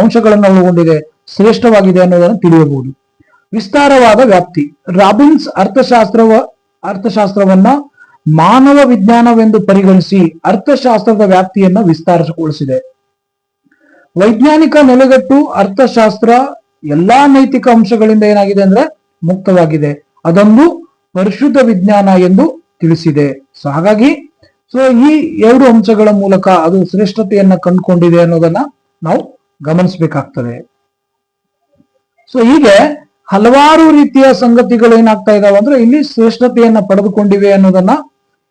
ಅಂಶಗಳನ್ನು ಒಳಗೊಂಡಿದೆ, ಶ್ರೇಷ್ಠವಾಗಿದೆ ಅನ್ನೋದನ್ನು ತಿಳಿಯಬಹುದು. ವಿಸ್ತಾರವಾದ ವ್ಯಾಪ್ತಿ. ರಾಬಿನ್ಸ್ ಅರ್ಥಶಾಸ್ತ್ರವನ್ನ ಮಾನವ ವಿಜ್ಞಾನವೆಂದು ಪರಿಗಣಿಸಿ ಅರ್ಥಶಾಸ್ತ್ರದ ವ್ಯಾಪ್ತಿಯನ್ನ ವಿಸ್ತಾರಗೊಳಿಸಿದೆ. ವೈಜ್ಞಾನಿಕ ನೆಲೆಗಟ್ಟು ಅರ್ಥಶಾಸ್ತ್ರ ಎಲ್ಲಾ ನೈತಿಕ ಅಂಶಗಳಿಂದ ಏನಾಗಿದೆ ಅಂದ್ರೆ ಮುಕ್ತವಾಗಿದೆ, ಅದೊಂದು ಪರಿಶುದ್ಧ ವಿಜ್ಞಾನ ಎಂದು ತಿಳಿಸಿದೆ. ಸೊ ಹಾಗಾಗಿ ಈ ಎರಡು ಅಂಶಗಳ ಮೂಲಕ ಅದು ಶ್ರೇಷ್ಠತೆಯನ್ನ ಕಂಡುಕೊಂಡಿದೆ ಅನ್ನೋದನ್ನ ನಾವು ಗಮನಿಸಬೇಕಾಗ್ತದೆ. ಹೀಗೆ ಹಲವಾರು ರೀತಿಯ ಸಂಗತಿಗಳು ಏನಾಗ್ತಾ ಇದಾವೆ ಅಂದ್ರೆ ಇಲ್ಲಿ ಶ್ರೇಷ್ಠತೆಯನ್ನ ಪಡೆದುಕೊಂಡಿವೆ ಅನ್ನೋದನ್ನ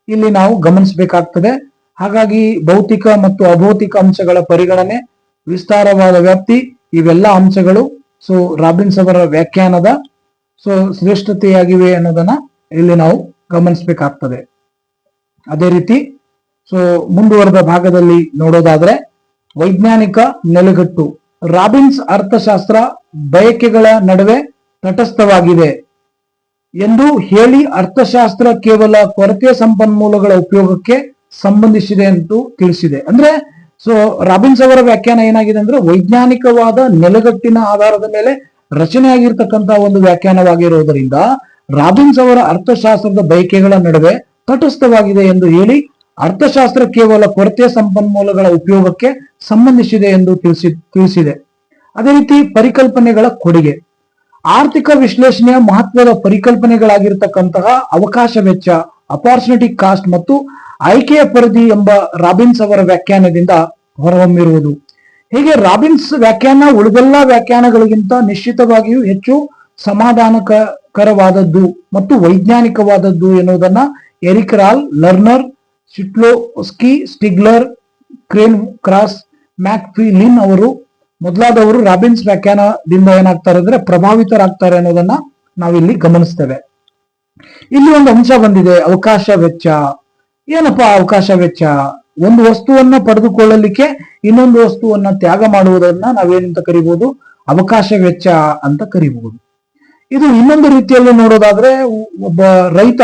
ಇಲ್ಲಿ ನಾವು ಗಮನಿಸಬೇಕಾಗ್ತದೆ. ಹಾಗಾಗಿ ಭೌತಿಕ ಮತ್ತು ಅಭೌತಿಕ ಅಂಶಗಳ ಪರಿಗಣನೆ, ವಿಸ್ತಾರವಾದ ವ್ಯಾಪ್ತಿ, ಇವೆಲ್ಲ ಅಂಶಗಳು ರಾಬಿನ್ಸ್ ಅವರ ವ್ಯಾಖ್ಯಾನದ ಶ್ರೇಷ್ಠತೆಯಾಗಿವೆ ಅನ್ನೋದನ್ನ ಇಲ್ಲಿ ನಾವು ಗಮನಿಸಬೇಕಾಗ್ತದೆ. ಅದೇ ರೀತಿ ಮುಂದುವರೆದ ಭಾಗದಲ್ಲಿ ನೋಡೋದಾದ್ರೆ ವೈಜ್ಞಾನಿಕ ನೆಲೆಗಟ್ಟು. ರಾಬಿನ್ಸ್ ಅರ್ಥಶಾಸ್ತ್ರ ಬಯಕೆಗಳ ನಡುವೆ ತಟಸ್ಥವಾಗಿದೆ ಎಂದು ಹೇಳಿ ಅರ್ಥಶಾಸ್ತ್ರ ಕೇವಲ ಕೊರತೆ ಸಂಪನ್ಮೂಲಗಳ ಉಪಯೋಗಕ್ಕೆ ಸಂಬಂಧಿಸಿದೆ ಎಂದು ತಿಳಿಸಿದೆ. ಅಂದ್ರೆ ರಾಬಿನ್ಸ್ ಅವರ ವ್ಯಾಖ್ಯಾನ ಏನಾಗಿದೆ ಅಂದ್ರೆ ವೈಜ್ಞಾನಿಕವಾದ ನೆಲೆಗಟ್ಟಿನ ಆಧಾರದ ಮೇಲೆ ರಚನೆಯಾಗಿರ್ತಕ್ಕಂತಹ ಒಂದು ವ್ಯಾಖ್ಯಾನವಾಗಿರುವುದರಿಂದ ರಾಬಿನ್ಸ್ ಅವರ ಅರ್ಥಶಾಸ್ತ್ರದ ಬಯಕೆಗಳ ನಡುವೆ ತಟಸ್ಥವಾಗಿದೆ ಎಂದು ಹೇಳಿ ಅರ್ಥಶಾಸ್ತ್ರ ಕೇವಲ ಕೊರತೆ ಸಂಪನ್ಮೂಲಗಳ ಉಪಯೋಗಕ್ಕೆ ಸಂಬಂಧಿಸಿದೆ ಎಂದು ತಿಳಿಸಿದೆ. ಅದೇ ರೀತಿ ಪರಿಕಲ್ಪನೆಗಳ ಕೊಡುಗೆ. ಆರ್ಥಿಕ ವಿಶ್ಲೇಷಣೆಯ ಮಹತ್ವದ ಪರಿಕಲ್ಪನೆಗಳಾಗಿರ್ತಕ್ಕಂತಹ ಅವಕಾಶ ವೆಚ್ಚ, ಅಪಾರ್ಚುನಿಟಿ ಕಾಸ್ಟ್ ಮತ್ತು ಆಯ್ಕೆಯ ಪರಿಧಿ ಎಂಬ ರಾಬಿನ್ಸ್ ಅವರ ವ್ಯಾಖ್ಯಾನದಿಂದ ಹೊರಹೊಮ್ಮಿರುವುದು. ಹೀಗೆ ರಾಬಿನ್ಸ್ ವ್ಯಾಖ್ಯಾನ ಉಳಿದೆಲ್ಲ ವ್ಯಾಖ್ಯಾನಗಳಿಗಿಂತ ನಿಶ್ಚಿತವಾಗಿಯೂ ಹೆಚ್ಚು ಸಮಾಧಾನಕರವಾದದ್ದು ಮತ್ತು ವೈಜ್ಞಾನಿಕವಾದದ್ದು ಎನ್ನುವುದನ್ನ ಎರಿಕ್ ರಾಲ್, ಲರ್ನರ್, ಶಿಟ್ಲೋಸ್ಕಿ, ಸ್ಟಿಗ್ಲರ್, ಕ್ರೇನ್ ಕ್ರಾಸ್, ಮ್ಯಾಕ್ಫಿಲಿನ್ ಅವರು ಮೊದಲಾದವರು ರಾಬಿನ್ಸ್ ವ್ಯಾಖ್ಯಾನದಿಂದ ಏನಾಗ್ತಾರೆ ಅಂದ್ರೆ ಪ್ರಭಾವಿತರಾಗ್ತಾರೆ ಅನ್ನೋದನ್ನ ನಾವಿಲ್ಲಿ ಗಮನಿಸ್ತೇವೆ. ಇಲ್ಲಿ ಒಂದು ಅಂಶ ಬಂದಿದೆ, ಅವಕಾಶ ವೆಚ್ಚ. ಏನಪ್ಪಾ ಅವಕಾಶ ವೆಚ್ಚ? ಒಂದು ವಸ್ತುವನ್ನ ಪಡೆದುಕೊಳ್ಳಲಿಕ್ಕೆ ಇನ್ನೊಂದು ವಸ್ತುವನ್ನ ತ್ಯಾಗ ಮಾಡುವುದನ್ನ ನಾವೇನಂತ ಕರಿಬಹುದು? ಅವಕಾಶ ವೆಚ್ಚ ಅಂತ ಕರಿಬಹುದು. ಇದು ಇನ್ನೊಂದು ರೀತಿಯಲ್ಲಿ ನೋಡೋದಾದ್ರೆ ಒಬ್ಬ ರೈತ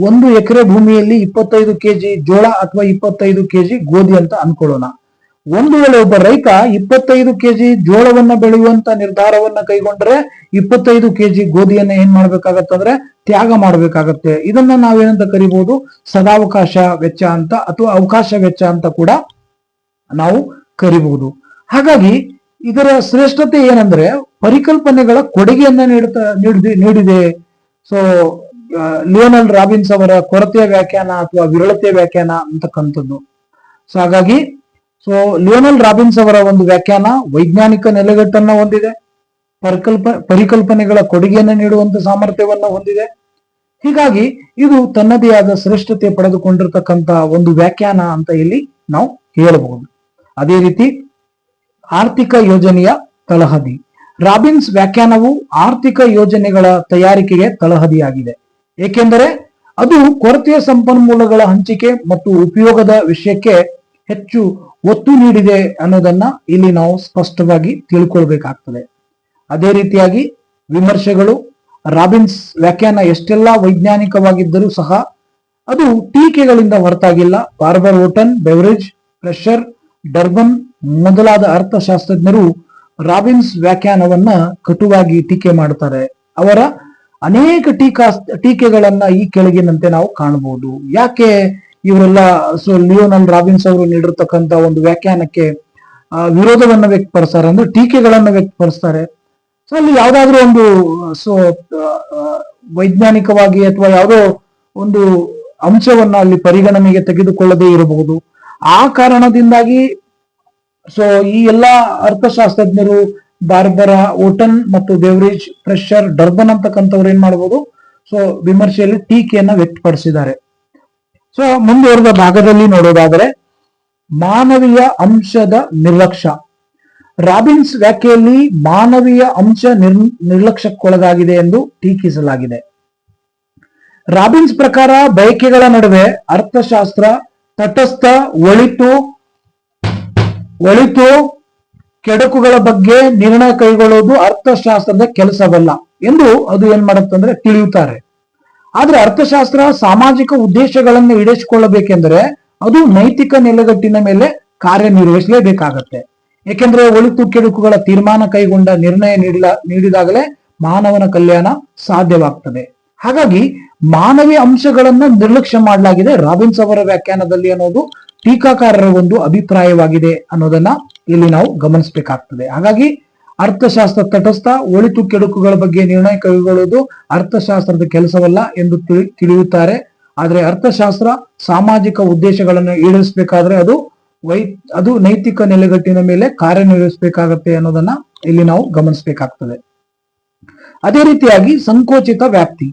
1 ಎಕರೆ ಭೂಮಿಯಲ್ಲಿ 25 ಕೆಜಿ ಜೋಳ ಅಥವಾ 25 ಕೆಜಿ ಗೋಧಿ ಅಂತ ಅನ್ಕೊಳ್ಳೋಣ. ಒಂದು ವೇಳೆ ಒಬ್ಬ ರೈತ 25 ಕೆಜಿ ಜೋಳವನ್ನ ಬೆಳೆಯುವಂತ ನಿರ್ಧಾರವನ್ನ ಕೈಗೊಂಡ್ರೆ 25 ಕೆಜಿ ಗೋಧಿಯನ್ನ ಏನ್ ಮಾಡ್ಬೇಕಾಗತ್ತಂದ್ರೆ ತ್ಯಾಗ ಮಾಡ್ಬೇಕಾಗತ್ತೆ. ಇದನ್ನ ನಾವೇನಂತ ಕರಿಬಹುದು? ಸದಾವಕಾಶ ವೆಚ್ಚ ಅಂತ ಅಥವಾ ಅವಕಾಶ ವೆಚ್ಚ ಅಂತ ಕೂಡ ನಾವು ಕರಿಬಹುದು. ಹಾಗಾಗಿ ಇದರ ಶ್ರೇಷ್ಠತೆ ಏನಂದ್ರೆ ಪರಿಕಲ್ಪನೆಗಳ ಕೊಡುಗೆಯನ್ನ ನೀಡಿದೆ. ಲಿಯೋನಲ್ ರಾಬಿನ್ಸ್ ಅವರ ಕೊರತೆಯ ವ್ಯಾಖ್ಯಾನ ಅಥವಾ ವಿರಳತೆಯ ವ್ಯಾಖ್ಯಾನ ಅಂತಕ್ಕಂಥದ್ದು. ಹಾಗಾಗಿ ಲಿಯೋನಲ್ ರಾಬಿನ್ಸ್ ಅವರ ಒಂದು ವ್ಯಾಖ್ಯಾನ ವೈಜ್ಞಾನಿಕ ನೆಲೆಗಟ್ಟನ್ನ ಹೊಂದಿದೆ, ಪರಿಕಲ್ಪನೆಗಳ ಕೊಡುಗೆಯನ್ನ ನೀಡುವಂತ ಸಾಮರ್ಥ್ಯವನ್ನ ಹೊಂದಿದೆ. ಹೀಗಾಗಿ ಇದು ತನ್ನದೇ ಆದ ಶ್ರೇಷ್ಠತೆ ಪಡೆದುಕೊಂಡಿರ್ತಕ್ಕಂತ ಒಂದು ವ್ಯಾಖ್ಯಾನ ಅಂತ ಇಲ್ಲಿ ನಾವು ಹೇಳಬಹುದು. ಅದೇ ರೀತಿ ಆರ್ಥಿಕ ಯೋಜನೆಯ ತಳಹದಿ. ರಾಬಿನ್ಸ್ ವ್ಯಾಖ್ಯಾನವು ಆರ್ಥಿಕ ಯೋಜನೆಗಳ ತಯಾರಿಕೆಗೆ ತಳಹದಿಯಾಗಿದೆ, ಏಕೆಂದರೆ ಅದು ಕೊರತೆಯ ಸಂಪನ್ಮೂಲಗಳ ಹಂಚಿಕೆ ಮತ್ತು ಉಪಯೋಗದ ವಿಷಯಕ್ಕೆ ಹೆಚ್ಚು ಒತ್ತು ನೀಡಿದೆ ಅನ್ನೋದನ್ನ ಇಲ್ಲಿ ನಾವು ಸ್ಪಷ್ಟವಾಗಿ ತಿಳ್ಕೊಳ್ಬೇಕಾಗ್ತದೆ. ಅದೇ ರೀತಿಯಾಗಿ ವಿಮರ್ಶೆಗಳು. ರಾಬಿನ್ಸ್ ವ್ಯಾಖ್ಯಾನ ಎಷ್ಟೆಲ್ಲಾ ವೈಜ್ಞಾನಿಕವಾಗಿದ್ದರೂ ಸಹ ಅದು ಟೀಕೆಗಳಿಂದ ಹೊರತಾಗಿಲ್ಲ. ಬಾರ್ಬರ್ ಓಟನ್, ಬೆವರೇಜ್, ಫ್ರೆಷರ್, ಡರ್ಬನ್ ಮೊದಲಾದ ಅರ್ಥಶಾಸ್ತ್ರಜ್ಞರು ರಾಬಿನ್ಸ್ ವ್ಯಾಖ್ಯಾನವನ್ನ ಕಟುವಾಗಿ ಟೀಕೆ ಮಾಡ್ತಾರೆ. ಅವರ ಅನೇಕ ಟೀಕೆಗಳನ್ನ ಈ ಕೆಳಗಿನಂತೆ ನಾವು ಕಾಣಬಹುದು. ಯಾಕೆ ಇವರೆಲ್ಲ ಲಿಯೋನಲ್ ರಾಬಿನ್ಸ್ ಅವರು ನೀಡಿರ್ತಕ್ಕಂತ ಒಂದು ವ್ಯಾಖ್ಯಾನಕ್ಕೆ ವಿರೋಧವನ್ನ ವ್ಯಕ್ತಪಡಿಸ್ತಾರೆ ಅಂದ್ರೆ ಟೀಕೆಗಳನ್ನ ವ್ಯಕ್ತಪಡಿಸ್ತಾರೆ. ಅಲ್ಲಿ ಯಾವ್ದಾದ್ರು ಒಂದು ವೈಜ್ಞಾನಿಕವಾಗಿ ಅಥವಾ ಯಾವುದೋ ಒಂದು ಅಂಶವನ್ನ ಅಲ್ಲಿ ಪರಿಗಣನೆಗೆ ತೆಗೆದುಕೊಳ್ಳದೇ ಇರಬಹುದು. ಆ ಕಾರಣದಿಂದಾಗಿ ಈ ಎಲ್ಲಾ ಅರ್ಥಶಾಸ್ತ್ರಜ್ಞರು ಬಾರ್ಬರ ಓಟನ್ ಮತ್ತು ಬೆವರೇಜ್, ಫ್ರೆಷರ್, ಡರ್ಬನ್ ಅಂತಕ್ಕಂಥವ್ರು ಏನ್ ಮಾಡಬಹುದು? ವಿಮರ್ಶೆಯಲ್ಲಿ ಟೀಕೆಯನ್ನ ವ್ಯಕ್ತಪಡಿಸಿದ್ದಾರೆ. ಮುಂದುವರೆದ ಭಾಗದಲ್ಲಿ ನೋಡೋದಾದರೆ ಮಾನವೀಯ ಅಂಶದ ನಿರ್ಲಕ್ಷ್ಯ. ರಾಬಿನ್ಸ್ ವ್ಯಾಖ್ಯೆಯಲ್ಲಿ ಮಾನವೀಯ ಅಂಶ ನಿರ್ಲಕ್ಷ್ಯಕ್ಕೊಳಗಾಗಿದೆ ಎಂದು ಟೀಕಿಸಲಾಗಿದೆ. ರಾಬಿನ್ಸ್ ಪ್ರಕಾರ ಬಯಕೆಗಳ ನಡುವೆ ಅರ್ಥಶಾಸ್ತ್ರ ತಟಸ್ಥ, ಒಳಿತು ಕೆಡಕುಗಳ ಬಗ್ಗೆ ನಿರ್ಣಯ ಕೈಗೊಳ್ಳುವುದು ಅರ್ಥಶಾಸ್ತ್ರದ ಕೆಲಸವಲ್ಲ ಎಂದು ಅದು ಏನ್ ಮಾಡುತ್ತಂದ್ರೆ ತಿಳಿಯುತ್ತಾರೆ. ಆದ್ರೆ ಅರ್ಥಶಾಸ್ತ್ರ ಸಾಮಾಜಿಕ ಉದ್ದೇಶಗಳನ್ನು ಈಡೇರಿಸಿಕೊಳ್ಳಬೇಕೆಂದರೆ ಅದು ನೈತಿಕ ನೆಲೆಗಟ್ಟಿನ ಮೇಲೆ ಕಾರ್ಯನಿರ್ವಹಿಸಲೇಬೇಕಾಗತ್ತೆ. ಏಕೆಂದ್ರೆ ಒಳಿತು ಕೆಡುಕುಗಳ ತೀರ್ಮಾನ ಕೈಗೊಂಡ ನಿರ್ಣಯ ನೀಡಿದಾಗಲೇ ಮಾನವನ ಕಲ್ಯಾಣ ಸಾಧ್ಯವಾಗ್ತದೆ. ಹಾಗಾಗಿ ಮಾನವೀಯ ಅಂಶಗಳನ್ನ ನಿರ್ಲಕ್ಷ್ಯ ಮಾಡಲಾಗಿದೆ ರಾಬಿನ್ಸ್ ಅವರ ವ್ಯಾಖ್ಯಾನದಲ್ಲಿ ಅನ್ನೋದು ಟೀಕಾಕಾರರ ಒಂದು ಅಭಿಪ್ರಾಯವಾಗಿದೆ ಅನ್ನೋದನ್ನ ಇಲ್ಲಿ ನಾವು ಗಮನಿಸಬೇಕಾಗ್ತದೆ. ಹಾಗಾಗಿ ಅರ್ಥಶಾಸ್ತ್ರ ತಟಸ್ಥ, ಒಳಿತು ಕೆಡುಕುಗಳ ಬಗ್ಗೆ ನಿರ್ಣಯ ಕೈಗೊಳ್ಳುವುದು ಅರ್ಥಶಾಸ್ತ್ರದ ಕೆಲಸವಲ್ಲ ಎಂದು ತಿಳಿಯುತ್ತಾರೆ. ಆದರೆ ಅರ್ಥಶಾಸ್ತ್ರ ಸಾಮಾಜಿಕ ಉದ್ದೇಶಗಳನ್ನು ಈಡೇರಿಸಬೇಕಾದ್ರೆ ಅದು ನೈತಿಕ ನೆಲೆಗಟ್ಟಿನ ಮೇಲೆ ಕಾರ್ಯನಿರ್ವಹಿಸಬೇಕಾಗತ್ತೆ ಅನ್ನೋದನ್ನ ಇಲ್ಲಿ ನಾವು ಗಮನಿಸಬೇಕಾಗ್ತದೆ. ಅದೇ ರೀತಿಯಾಗಿ ಸಂಕೋಚಿತ ವ್ಯಾಪ್ತಿ.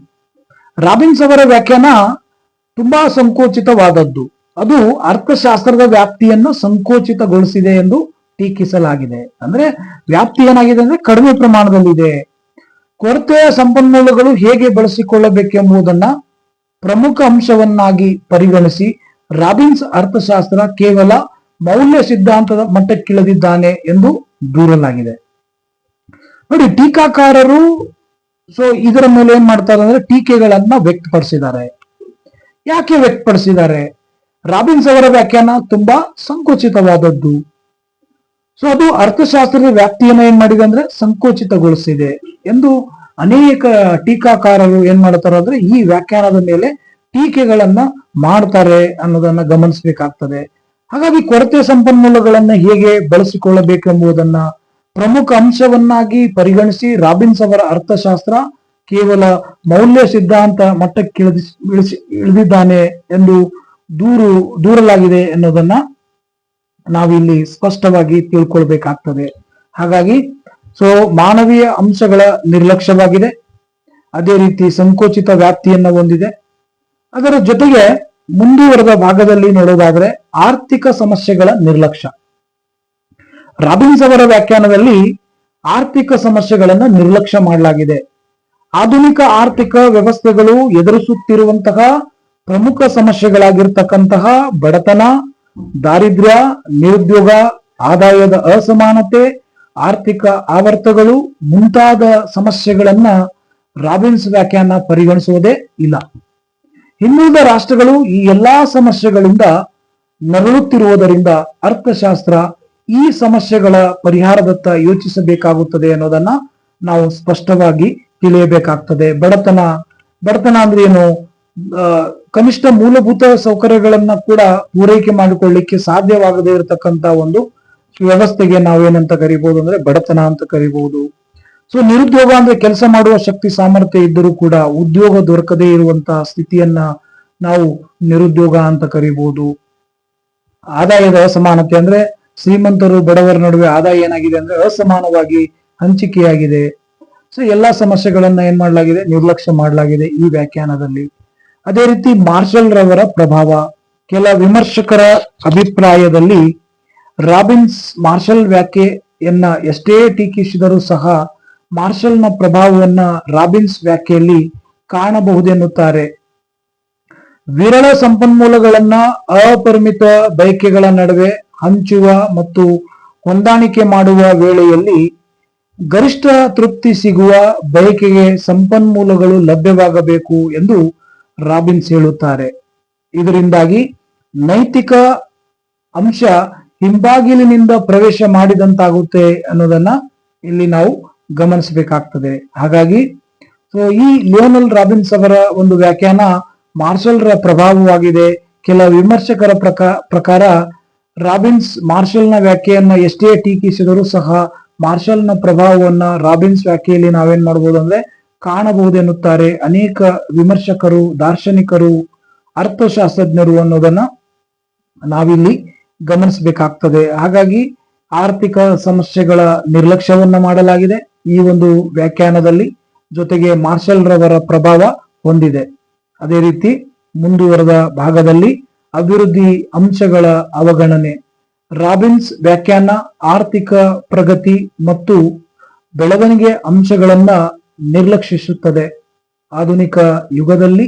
ರಾಬಿನ್ಸ್ ಅವರ ವ್ಯಾಖ್ಯಾನ ತುಂಬಾ ಸಂಕೋಚಿತವಾದದ್ದು. ಅದು ಅರ್ಥಶಾಸ್ತ್ರದ ವ್ಯಾಪ್ತಿಯನ್ನು ಸಂಕೋಚಿತಗೊಳಿಸಿದೆ ಎಂದು ಟೀಕಿಸಲಾಗಿದೆ. ಅಂದ್ರೆ ವ್ಯಾಪ್ತಿ ಏನಾಗಿದೆ ಅಂದ್ರೆ ಕಡಿಮೆ ಪ್ರಮಾಣದಲ್ಲಿದೆ. ಕೊರತೆಯ ಸಂಪನ್ಮೂಲಗಳು ಹೇಗೆ ಬಳಸಿಕೊಳ್ಳಬೇಕೆಂಬುದನ್ನ ಪ್ರಮುಖ ಅಂಶವನ್ನಾಗಿ ಪರಿಗಣಿಸಿ ರಾಬಿನ್ಸ್ ಅರ್ಥಶಾಸ್ತ್ರ ಕೇವಲ ಮೌಲ್ಯ ಸಿದ್ಧಾಂತದ ಮಟ್ಟಕ್ಕಿಳಿದಿದ್ದಾನೆ ಎಂದು ದೂರಲಾಗಿದೆ. ನೋಡಿ, ಟೀಕಾಕಾರರು ಇದರ ಮೇಲೆ ಏನ್ ಮಾಡ್ತಾರೆ ಅಂದ್ರೆ ಟೀಕೆಗಳನ್ನ ವ್ಯಕ್ತಪಡಿಸಿದ್ದಾರೆ. ಯಾಕೆ ವ್ಯಕ್ತಪಡಿಸಿದ್ದಾರೆ? ರಾಬಿನ್ಸ್ ಅವರ ವ್ಯಾಖ್ಯಾನ ತುಂಬಾ ಸಂಕೋಚಿತವಾದದ್ದು. ಅದು ಅರ್ಥಶಾಸ್ತ್ರದ ವ್ಯಾಪ್ತಿಯನ್ನ ಏನ್ ಮಾಡಿದೆ ಅಂದ್ರೆ ಸಂಕೋಚಿತಗೊಳಿಸಿದೆ ಎಂದು ಅನೇಕ ಟೀಕಾಕಾರರು ಏನ್ ಮಾಡ್ತಾರೆ ಅಂದ್ರೆ ಈ ವ್ಯಾಖ್ಯಾನದ ಮೇಲೆ ಟೀಕೆಗಳನ್ನ ಮಾಡ್ತಾರೆ ಅನ್ನೋದನ್ನ ಗಮನಿಸಬೇಕಾಗ್ತದೆ. ಹಾಗಾಗಿ ಕೊರತೆ ಸಂಪನ್ಮೂಲಗಳನ್ನ ಹೇಗೆ ಬಳಸಿಕೊಳ್ಳಬೇಕೆಂಬುದನ್ನ ಪ್ರಮುಖ ಅಂಶವನ್ನಾಗಿ ಪರಿಗಣಿಸಿ ರಾಬಿನ್ಸ್ ಅವರ ಅರ್ಥಶಾಸ್ತ್ರ ಕೇವಲ ಮೌಲ್ಯ ಸಿದ್ಧಾಂತ ಮಟ್ಟಕ್ಕೆ ಇಳಿದಿದ್ದಾನೆ ಎಂದು ದೂರಲಾಗಿದೆ ಎನ್ನುವುದನ್ನ ನಾವಿಲ್ಲಿ ಸ್ಪಷ್ಟವಾಗಿ ತಿಳ್ಕೊಳ್ಬೇಕಾಗ್ತದೆ. ಹಾಗಾಗಿ ಮಾನವೀಯ ಅಂಶಗಳ ನಿರ್ಲಕ್ಷ್ಯವಾಗಿದೆ, ಅದೇ ರೀತಿ ಸಂಕೋಚಿತ ವ್ಯಾಪ್ತಿಯನ್ನ ಹೊಂದಿದೆ. ಅದರ ಜೊತೆಗೆ ಮುಂದುವರೆದ ಭಾಗದಲ್ಲಿ ನೋಡೋದಾದ್ರೆ ಆರ್ಥಿಕ ಸಮಸ್ಯೆಗಳ ನಿರ್ಲಕ್ಷ್ಯ. ರಾಬಿನ್ಸ್ ಅವರ ವ್ಯಾಖ್ಯಾನದಲ್ಲಿ ಆರ್ಥಿಕ ಸಮಸ್ಯೆಗಳನ್ನ ನಿರ್ಲಕ್ಷ್ಯ ಮಾಡಲಾಗಿದೆ. ಆಧುನಿಕ ಆರ್ಥಿಕ ವ್ಯವಸ್ಥೆಗಳು ಎದುರಿಸುತ್ತಿರುವಂತಹ ಪ್ರಮುಖ ಸಮಸ್ಯೆಗಳಾಗಿರ್ತಕ್ಕಂತಹ ಬಡತನ, ದಾರಿದ್ರ್ಯ, ನಿರುದ್ಯೋಗ, ಆದಾಯದ ಅಸಮಾನತೆ, ಆರ್ಥಿಕ ಆವರ್ತಗಳು ಮುಂತಾದ ಸಮಸ್ಯೆಗಳನ್ನ ರಾಬಿನ್ಸ್ ವ್ಯಾಖ್ಯಾನ ಪರಿಗಣಿಸುವುದೇ ಇಲ್ಲ. ಹಿಂದುಳಿದ ರಾಷ್ಟ್ರಗಳು ಈ ಎಲ್ಲಾ ಸಮಸ್ಯೆಗಳಿಂದ ನರಳುತ್ತಿರುವುದರಿಂದ ಅರ್ಥಶಾಸ್ತ್ರ ಈ ಸಮಸ್ಯೆಗಳ ಪರಿಹಾರದತ್ತ ಯೋಚಿಸಬೇಕಾಗುತ್ತದೆ ಅನ್ನೋದನ್ನ ನಾವು ಸ್ಪಷ್ಟವಾಗಿ ತಿಳಿಯಬೇಕಾಗ್ತದೆ. ಬಡತನ ಅಂದ್ರೆ ಏನು? ಕನಿಷ್ಠ ಮೂಲಭೂತ ಸೌಕರ್ಯಗಳನ್ನ ಕೂಡ ಪೂರೈಕೆ ಮಾಡಿಕೊಳ್ಳಿಕ್ಕೆ ಸಾಧ್ಯವಾಗದೇ ಇರತಕ್ಕಂತ ಒಂದು ವ್ಯವಸ್ಥೆಗೆ ನಾವೇನಂತ ಕರಿಬಹುದು ಅಂದ್ರೆ ಬಡತನ ಅಂತ ಕರಿಬಹುದು. ನಿರುದ್ಯೋಗ ಅಂದ್ರೆ ಕೆಲಸ ಮಾಡುವ ಶಕ್ತಿ ಸಾಮರ್ಥ್ಯ ಇದ್ದರೂ ಕೂಡ ಉದ್ಯೋಗ ದೊರಕದೇ ಇರುವಂತಹ ಸ್ಥಿತಿಯನ್ನ ನಾವು ನಿರುದ್ಯೋಗ ಅಂತ ಕರಿಬಹುದು. ಆದಾಯದ ಅಸಮಾನತೆ ಅಂದ್ರೆ ಶ್ರೀಮಂತರು ಬಡವರ ನಡುವೆ ಆದಾಯ ಏನಾಗಿದೆ ಅಂದ್ರೆ ಅಸಮಾನವಾಗಿ ಹಂಚಿಕೆಯಾಗಿದೆ. ಎಲ್ಲಾ ಸಮಸ್ಯೆಗಳನ್ನ ಏನ್ ಮಾಡಲಾಗಿದೆ? ನಿರ್ಲಕ್ಷ್ಯ ಮಾಡಲಾಗಿದೆ ಈ ವ್ಯಾಖ್ಯಾನದಲ್ಲಿ. ಅದೇ ರೀತಿ ಮಾರ್ಷಲ್ ರವರ ಪ್ರಭಾವ. ಕೆಲ ವಿಮರ್ಶಕರ ಅಭಿಪ್ರಾಯದಲ್ಲಿ ರಾಬಿನ್ಸ್ ಮಾರ್ಷಲ್ ವ್ಯಾಖ್ಯೆಯನ್ನ ಎಷ್ಟೇ ಟೀಕಿಸಿದರೂ ಸಹ ಮಾರ್ಷಲ್ನ ಪ್ರಭಾವವನ್ನ ರಾಬಿನ್ಸ್ ವ್ಯಾಖ್ಯೆಯಲ್ಲಿ ಕಾಣಬಹುದೆನ್ನುತ್ತಾರೆ. ವಿರಳ ಸಂಪನ್ಮೂಲಗಳನ್ನ ಅಪರಿಮಿತ ಬಯಕೆಗಳ ನಡುವೆ ಹಂಚುವ ಮತ್ತು ಹೊಂದಾಣಿಕೆ ಮಾಡುವ ವೇಳೆಯಲ್ಲಿ ಗರಿಷ್ಠ ತೃಪ್ತಿ ಸಿಗುವ ಬಯಕೆಗೆ ಸಂಪನ್ಮೂಲಗಳು ಲಭ್ಯವಾಗಬೇಕು ಎಂದು ರಾಬಿನ್ಸ್ ಹೇಳುತ್ತಾರೆ. ಇದರಿಂದಾಗಿ ನೈತಿಕ ಅಂಶ ಹಿಂಬಾಗಿಲಿನಿಂದ ಪ್ರವೇಶ ಮಾಡಿದಂತಾಗುತ್ತೆ ಅನ್ನೋದನ್ನ ಇಲ್ಲಿ ನಾವು ಗಮನಿಸಬೇಕಾಗ್ತದೆ. ಹಾಗಾಗಿ ಈ ಲಿಯೋನೆಲ್ ರಾಬಿನ್ಸ್ ಅವರ ಒಂದು ವ್ಯಾಖ್ಯಾನ ಮಾರ್ಷಲ್ರ ಪ್ರಭಾವವಾಗಿದೆ. ಕೆಲ ವಿಮರ್ಶಕರ ಪ್ರಕಾರ ರಾಬಿನ್ಸ್ ಮಾರ್ಷಲ್ನ ವ್ಯಾಖ್ಯೆಯನ್ನ ಎಷ್ಟೇ ಟೀಕಿಸಿದರೂ ಸಹ ಮಾರ್ಷಲ್ನ ಪ್ರಭಾವವನ್ನ ರಾಬಿನ್ಸ್ ವ್ಯಾಖ್ಯೆಯಲ್ಲಿ ನಾವೇನ್ ಮಾಡಬಹುದು ಅಂದ್ರೆ ಕಾಣಬಹುದೆನ್ನುತ್ತಾರೆ ಅನೇಕ ವಿಮರ್ಶಕರು, ದಾರ್ಶನಿಕರು, ಅರ್ಥಶಾಸ್ತ್ರಜ್ಞರು ಅನ್ನೋದನ್ನ ನಾವಿಲ್ಲಿ ಗಮನಿಸಬೇಕಾಗ್ತದೆ. ಹಾಗಾಗಿ ಆರ್ಥಿಕ ಸಮಸ್ಯೆಗಳ ನಿರ್ಲಕ್ಷ್ಯವನ್ನ ಮಾಡಲಾಗಿದೆ ಈ ಒಂದು ವ್ಯಾಖ್ಯಾನದಲ್ಲಿ, ಜೊತೆಗೆ ಮಾರ್ಷಲ್ ರವರ ಪ್ರಭಾವ ಹೊಂದಿದೆ. ಅದೇ ರೀತಿ ಮುಂದುವರೆದ ಭಾಗದಲ್ಲಿ ಅಭಿವೃದ್ಧಿ ಅಂಶಗಳ ಅವಗಣನೆ. ರಾಬಿನ್ಸ್ ವ್ಯಾಖ್ಯಾನ ಆರ್ಥಿಕ ಪ್ರಗತಿ ಮತ್ತು ಬೆಳವಣಿಗೆ ಅಂಶಗಳನ್ನ ನಿರ್ಲಕ್ಷಿಸುತ್ತದೆ. ಆಧುನಿಕ ಯುಗದಲ್ಲಿ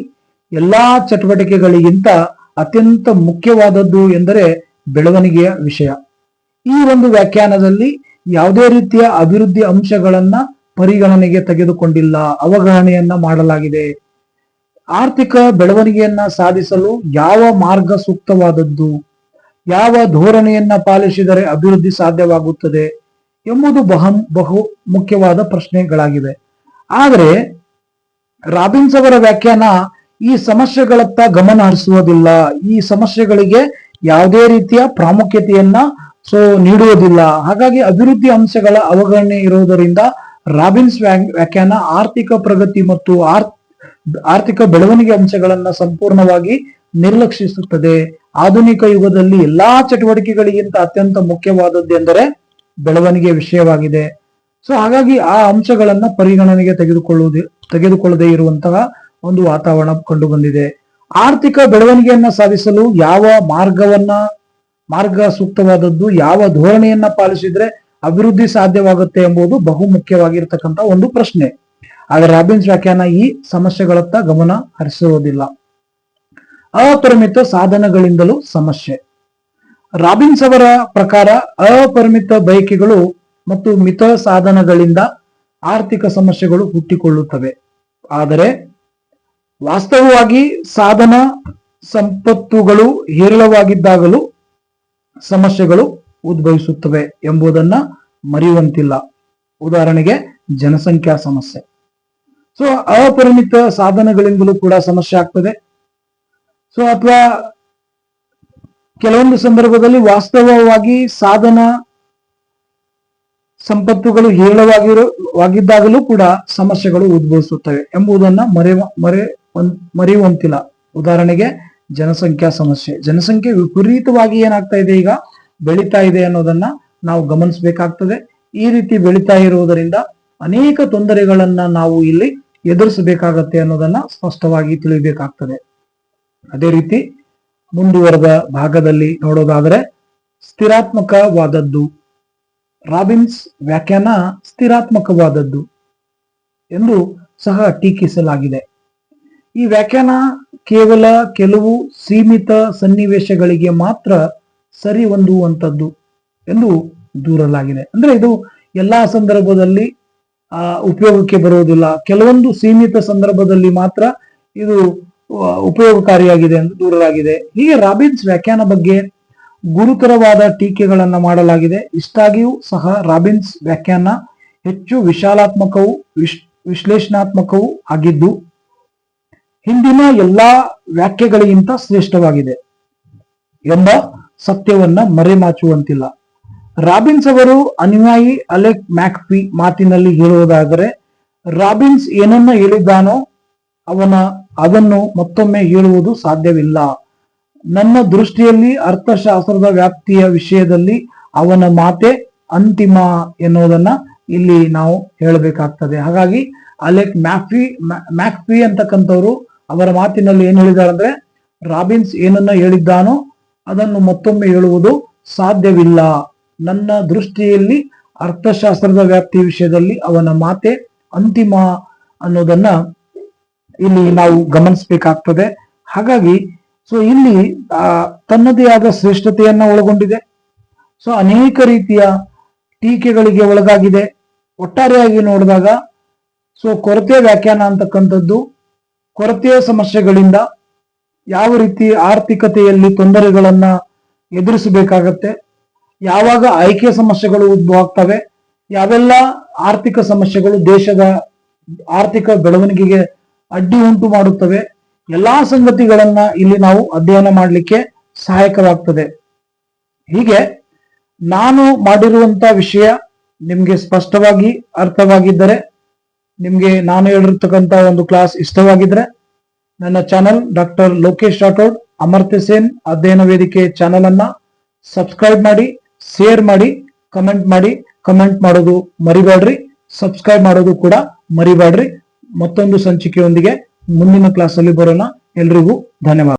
ಎಲ್ಲಾ ಚಟುವಟಿಕೆಗಳಿಗಿಂತ ಅತ್ಯಂತ ಮುಖ್ಯವಾದದ್ದು ಎಂದರೆ ಬೆಳವಣಿಗೆಯ ವಿಷಯ. ಈ ಒಂದು ವ್ಯಾಖ್ಯಾನದಲ್ಲಿ ಯಾವುದೇ ರೀತಿಯ ಅಭಿವೃದ್ಧಿ ಅಂಶಗಳನ್ನ ಪರಿಗಣನೆಗೆ ತೆಗೆದುಕೊಂಡಿಲ್ಲ, ಅವಗಣನೆಯನ್ನ ಮಾಡಲಾಗಿದೆ. ಆರ್ಥಿಕ ಬೆಳವಣಿಗೆಯನ್ನ ಸಾಧಿಸಲು ಯಾವ ಮಾರ್ಗ ಸೂಕ್ತವಾದದ್ದು, ಯಾವ ಧೋರಣೆಯನ್ನ ಪಾಲಿಸಿದರೆ ಅಭಿವೃದ್ಧಿ ಸಾಧ್ಯವಾಗುತ್ತದೆ ಎಂಬುದು ಬಹು ಮುಖ್ಯವಾದ ಪ್ರಶ್ನೆಗಳಾಗಿವೆ. ಆದರೆ ರಾಬಿನ್ಸ್ ಅವರ ವ್ಯಾಖ್ಯಾನ ಈ ಸಮಸ್ಯೆಗಳತ್ತ ಗಮನ ಹರಿಸುವುದಿಲ್ಲ, ಈ ಸಮಸ್ಯೆಗಳಿಗೆ ಯಾವುದೇ ರೀತಿಯ ಪ್ರಾಮುಖ್ಯತೆಯನ್ನ ನೀಡುವುದಿಲ್ಲ. ಹಾಗಾಗಿ ಅಭಿವೃದ್ಧಿ ಅಂಶಗಳ ಅವಗಣನೆ ಇರುವುದರಿಂದ ರಾಬಿನ್ಸ್ ವ್ಯಾಖ್ಯಾನ ಆರ್ಥಿಕ ಪ್ರಗತಿ ಮತ್ತು ಆರ್ಥಿಕ ಬೆಳವಣಿಗೆ ಅಂಶಗಳನ್ನ ಸಂಪೂರ್ಣವಾಗಿ ನಿರ್ಲಕ್ಷಿಸುತ್ತದೆ. ಆಧುನಿಕ ಯುಗದಲ್ಲಿ ಎಲ್ಲಾ ಚಟುವಟಿಕೆಗಳಿಗಿಂತ ಅತ್ಯಂತ ಮುಖ್ಯವಾದದ್ದೆಂದರೆ ಬೆಳವಣಿಗೆ ವಿಷಯವಾಗಿದೆ. ಹಾಗಾಗಿ ಆ ಅಂಶಗಳನ್ನ ಪರಿಗಣನೆಗೆ ತೆಗೆದುಕೊಳ್ಳದೆ ಇರುವಂತಹ ಒಂದು ವಾತಾವರಣ ಕಂಡು ಬಂದಿದೆ. ಆರ್ಥಿಕ ಬೆಳವಣಿಗೆಯನ್ನ ಸಾಧಿಸಲು ಯಾವ ಮಾರ್ಗ ಸೂಕ್ತವಾದದ್ದು, ಯಾವ ಧೋರಣೆಯನ್ನ ಪಾಲಿಸಿದ್ರೆ ಅಭಿವೃದ್ಧಿ ಸಾಧ್ಯವಾಗುತ್ತೆ ಎಂಬುದು ಬಹು ಮುಖ್ಯವಾಗಿರ್ತಕ್ಕಂಥ ಒಂದು ಪ್ರಶ್ನೆ. ಆದರೆ ರಾಬಿನ್ಸ್ ವ್ಯಾಖ್ಯಾನ ಈ ಸಮಸ್ಯೆಗಳತ್ತ ಗಮನ ಹರಿಸುವುದಿಲ್ಲ. ಅಪರಿಮಿತ ಸಾಧನಗಳಿಂದಲೂ ಸಮಸ್ಯೆ. ರಾಬಿನ್ಸ್ ಅವರ ಪ್ರಕಾರ ಅಪರಿಮಿತ ಬಯಕೆಗಳು ಮತ್ತು ಮಿತ ಸಾಧನಗಳಿಂದ ಆರ್ಥಿಕ ಸಮಸ್ಯೆಗಳು ಹುಟ್ಟಿಕೊಳ್ಳುತ್ತವೆ. ಆದರೆ ವಾಸ್ತವವಾಗಿ ಸಾಧನ ಸಂಪತ್ತುಗಳು ಹೇರಳವಾಗಿದ್ದಾಗಲೂ ಸಮಸ್ಯೆಗಳು ಉದ್ಭವಿಸುತ್ತವೆ ಎಂಬುದನ್ನ ಮರೆಯುವಂತಿಲ್ಲ. ಉದಾಹರಣೆಗೆ ಜನಸಂಖ್ಯಾ ಸಮಸ್ಯೆ. ಅಪರಿಮಿತ ಸಾಧನಗಳಿಂದಲೂ ಕೂಡ ಸಮಸ್ಯೆ ಆಗ್ತದೆ. ಅಥವಾ ಕೆಲವೊಂದು ಸಂದರ್ಭದಲ್ಲಿ ಸಾಧನ ಸಂಪತ್ತುಗಳು ಹೇರಳವಾಗಿದ್ದಾಗಲೂ ಕೂಡ ಸಮಸ್ಯೆಗಳು ಉದ್ಭವಿಸುತ್ತವೆ ಎಂಬುದನ್ನ ಮರೆಯುವಂತಿಲ್ಲ. ಉದಾಹರಣೆಗೆ ಜನಸಂಖ್ಯಾ ಸಮಸ್ಯೆ. ಜನಸಂಖ್ಯೆ ವಿಪರೀತವಾಗಿ ಏನಾಗ್ತಾ ಇದೆ, ಈಗ ಬೆಳೀತಾ ಇದೆ ಅನ್ನೋದನ್ನ ನಾವು ಗಮನಿಸಬೇಕಾಗ್ತದೆ. ಈ ರೀತಿ ಬೆಳೀತಾ ಇರುವುದರಿಂದ ಅನೇಕ ತೊಂದರೆಗಳನ್ನ ನಾವು ಇಲ್ಲಿ ಎದುರಿಸಬೇಕಾಗತ್ತೆ ಅನ್ನೋದನ್ನ ಸ್ಪಷ್ಟವಾಗಿ ತಿಳಿಯಬೇಕಾಗ್ತದೆ. ಅದೇ ರೀತಿ ಮುಂದುವರೆದ ಭಾಗದಲ್ಲಿ ನೋಡೋದಾದರೆ ಸ್ಥಿರಾತ್ಮಕವಾದದ್ದು. ರಾಬಿನ್ಸ್ ವ್ಯಾಖ್ಯಾನ ಸ್ಥಿರಾತ್ಮಕವಾದದ್ದು ಎಂದು ಸಹ ಟೀಕಿಸಲಾಗಿದೆ. ಈ ವ್ಯಾಖ್ಯಾನ ಕೇವಲ ಕೆಲವು ಸೀಮಿತ ಸನ್ನಿವೇಶಗಳಿಗೆ ಮಾತ್ರ ಸರಿ ಹೊಂದುವಂಥದ್ದು ಎಂದು ದೂರಲಾಗಿದೆ. ಅಂದ್ರೆ ಇದು ಎಲ್ಲಾ ಸಂದರ್ಭದಲ್ಲಿ ಉಪಯೋಗಕ್ಕೆ ಬರುವುದಿಲ್ಲ, ಕೆಲವೊಂದು ಸೀಮಿತ ಸಂದರ್ಭದಲ್ಲಿ ಮಾತ್ರ ಇದು ಉಪಯೋಗಕಾರಿಯಾಗಿದೆ ಎಂದು ದೂರಲಾಗಿದೆ. ಹೀಗೆ ರಾಬಿನ್ಸ್ ವ್ಯಾಖ್ಯಾನ ಬಗ್ಗೆ ಗುರುತರವಾದ ಟೀಕೆಗಳನ್ನ ಮಾಡಲಾಗಿದೆ. ಇಷ್ಟಾಗಿಯೂ ಸಹ ರಾಬಿನ್ಸ್ ವ್ಯಾಖ್ಯಾನ ಹೆಚ್ಚು ವಿಶಾಲಾತ್ಮಕವೂ ವಿಶ್ಲೇಷಣಾತ್ಮಕವೂ ಆಗಿದ್ದು ಹಿಂದಿನ ಎಲ್ಲಾ ವ್ಯಾಖ್ಯೆಗಳಿಗಿಂತ ಶ್ರೇಷ್ಠವಾಗಿದೆ ಎಂಬ ಸತ್ಯವನ್ನ ಮರೆಮಾಚುವಂತಿಲ್ಲ. ರಾಬಿನ್ಸ್ ಅವರು ಅನುಯಾಯಿ ಅಲೆಕ್ ಮ್ಯಾಕ್ಫಿ ಮಾತಿನಲ್ಲಿ ಹೇಳುವುದಾದರೆ, ರಾಬಿನ್ಸ್ ಏನನ್ನ ಹೇಳಿದ್ದಾನೋ ಅದನ್ನು ಮತ್ತೊಮ್ಮೆ ಹೇಳುವುದು ಸಾಧ್ಯವಿಲ್ಲ. ನನ್ನ ದೃಷ್ಟಿಯಲ್ಲಿ ಅರ್ಥಶಾಸ್ತ್ರದ ವ್ಯಾಪ್ತಿಯ ವಿಷಯದಲ್ಲಿ ಅವನ ಮಾತೆ ಅಂತಿಮ ಎನ್ನುವುದನ್ನ ಇಲ್ಲಿ ನಾವು ಹೇಳಬೇಕಾಗ್ತದೆ. ಹಾಗಾಗಿ ಅಲೆಕ್ ಮ್ಯಾಕ್ಫಿ ಅಂತಕ್ಕಂಥವ್ರು ಅವರ ಮಾತಿನಲ್ಲಿ ಏನ್ ಹೇಳಿದ್ದಾರೆ ಅಂದ್ರೆ, ರಾಬಿನ್ಸ್ ಏನನ್ನ ಹೇಳಿದ್ದಾನೋ ಅದನ್ನು ಮತ್ತೊಮ್ಮೆ ಹೇಳುವುದು ಸಾಧ್ಯವಿಲ್ಲ. ನನ್ನ ದೃಷ್ಟಿಯಲ್ಲಿ ಅರ್ಥಶಾಸ್ತ್ರದ ವ್ಯಾಪ್ತಿಯ ವಿಷಯದಲ್ಲಿ ಅವನ ಮಾತೆ ಅಂತಿಮ ಅನ್ನೋದನ್ನ ಇಲ್ಲಿ ನಾವು ಗಮನಿಸಬೇಕಾಗ್ತದೆ. ಹಾಗಾಗಿ ಇಲ್ಲಿ ತನ್ನದೇ ಆದ ಶ್ರೇಷ್ಠತೆಯನ್ನ ಒಳಗೊಂಡಿದೆ. ಅನೇಕ ರೀತಿಯ ಟೀಕೆಗಳಿಗೆ ಒಳಗಾಗಿದೆ. ಒಟ್ಟಾರೆಯಾಗಿ ನೋಡಿದಾಗ ಕೊರತೆ ವ್ಯಾಖ್ಯಾನ ಅಂತಕ್ಕಂಥದ್ದು ಕೊರತೆಯ ಸಮಸ್ಯೆಗಳಿಂದ ಯಾವ ರೀತಿ ಆರ್ಥಿಕತೆಯಲ್ಲಿ ತೊಂದರೆಗಳನ್ನ ಎದುರಿಸಬೇಕಾಗತ್ತೆ, ಯಾವಾಗ ಆಯ್ಕೆ ಸಮಸ್ಯೆಗಳು ಉದ್ಭವ ಆಗ್ತವೆ, ಯಾವೆಲ್ಲ ಆರ್ಥಿಕ ಸಮಸ್ಯೆಗಳು ದೇಶದ ಆರ್ಥಿಕ ಬೆಳವಣಿಗೆಗೆ ಅಡ್ಡಿ ಉಂಟು ಮಾಡುತ್ತವೆ, ಎಲ್ಲಾ ಸಂಗತಿಗಳನ್ನ ಇಲ್ಲಿ ನಾವು ಅಧ್ಯಯನ ಮಾಡಲಿಕ್ಕೆ ಸಹಾಯಕವಾಗ್ತದೆ. ಹೀಗೆ ನಾನು ಮಾಡಿರುವಂತ ವಿಷಯ ನಿಮ್ಗೆ ಸ್ಪಷ್ಟವಾಗಿ ಅರ್ಥವಾಗಿದ್ದರೆ, ನಿಮ್ಗೆ ನಾನು ಹೇಳಿರ್ತಕ್ಕಂಥ ಒಂದು ಕ್ಲಾಸ್ ಇಷ್ಟವಾಗಿದ್ರೆ ನನ್ನ ಚಾನಲ್ ಡಾಕ್ಟರ್ ಲೋಕೇಶ್ ರಾಠೋಡ್ ಅಮರ್ತ್ಯ ಸೇನ್ ಅಧ್ಯಯನ ವೇದಿಕೆ ಚಾನಲ್ ಅನ್ನ ಸಬ್ಸ್ಕ್ರೈಬ್ ಮಾಡಿ, ಶೇರ್ ಮಾಡಿ, ಕಮೆಂಟ್ ಮಾಡೋದು ಮರಿಬೇಡ್ರಿ. ಸಬ್ಸ್ಕ್ರೈಬ್ ಮಾಡೋದು ಕೂಡ ಮರಿಬೇಡ್ರಿ. ಮತ್ತೊಂದು ಸಂಚಿಕೆಯೊಂದಿಗೆ ಮುಂದಿನ ಕ್ಲಾಸ್ ಅಲ್ಲಿ ಬರೋಣ. ಎಲ್ರಿಗೂ ಧನ್ಯವಾದ.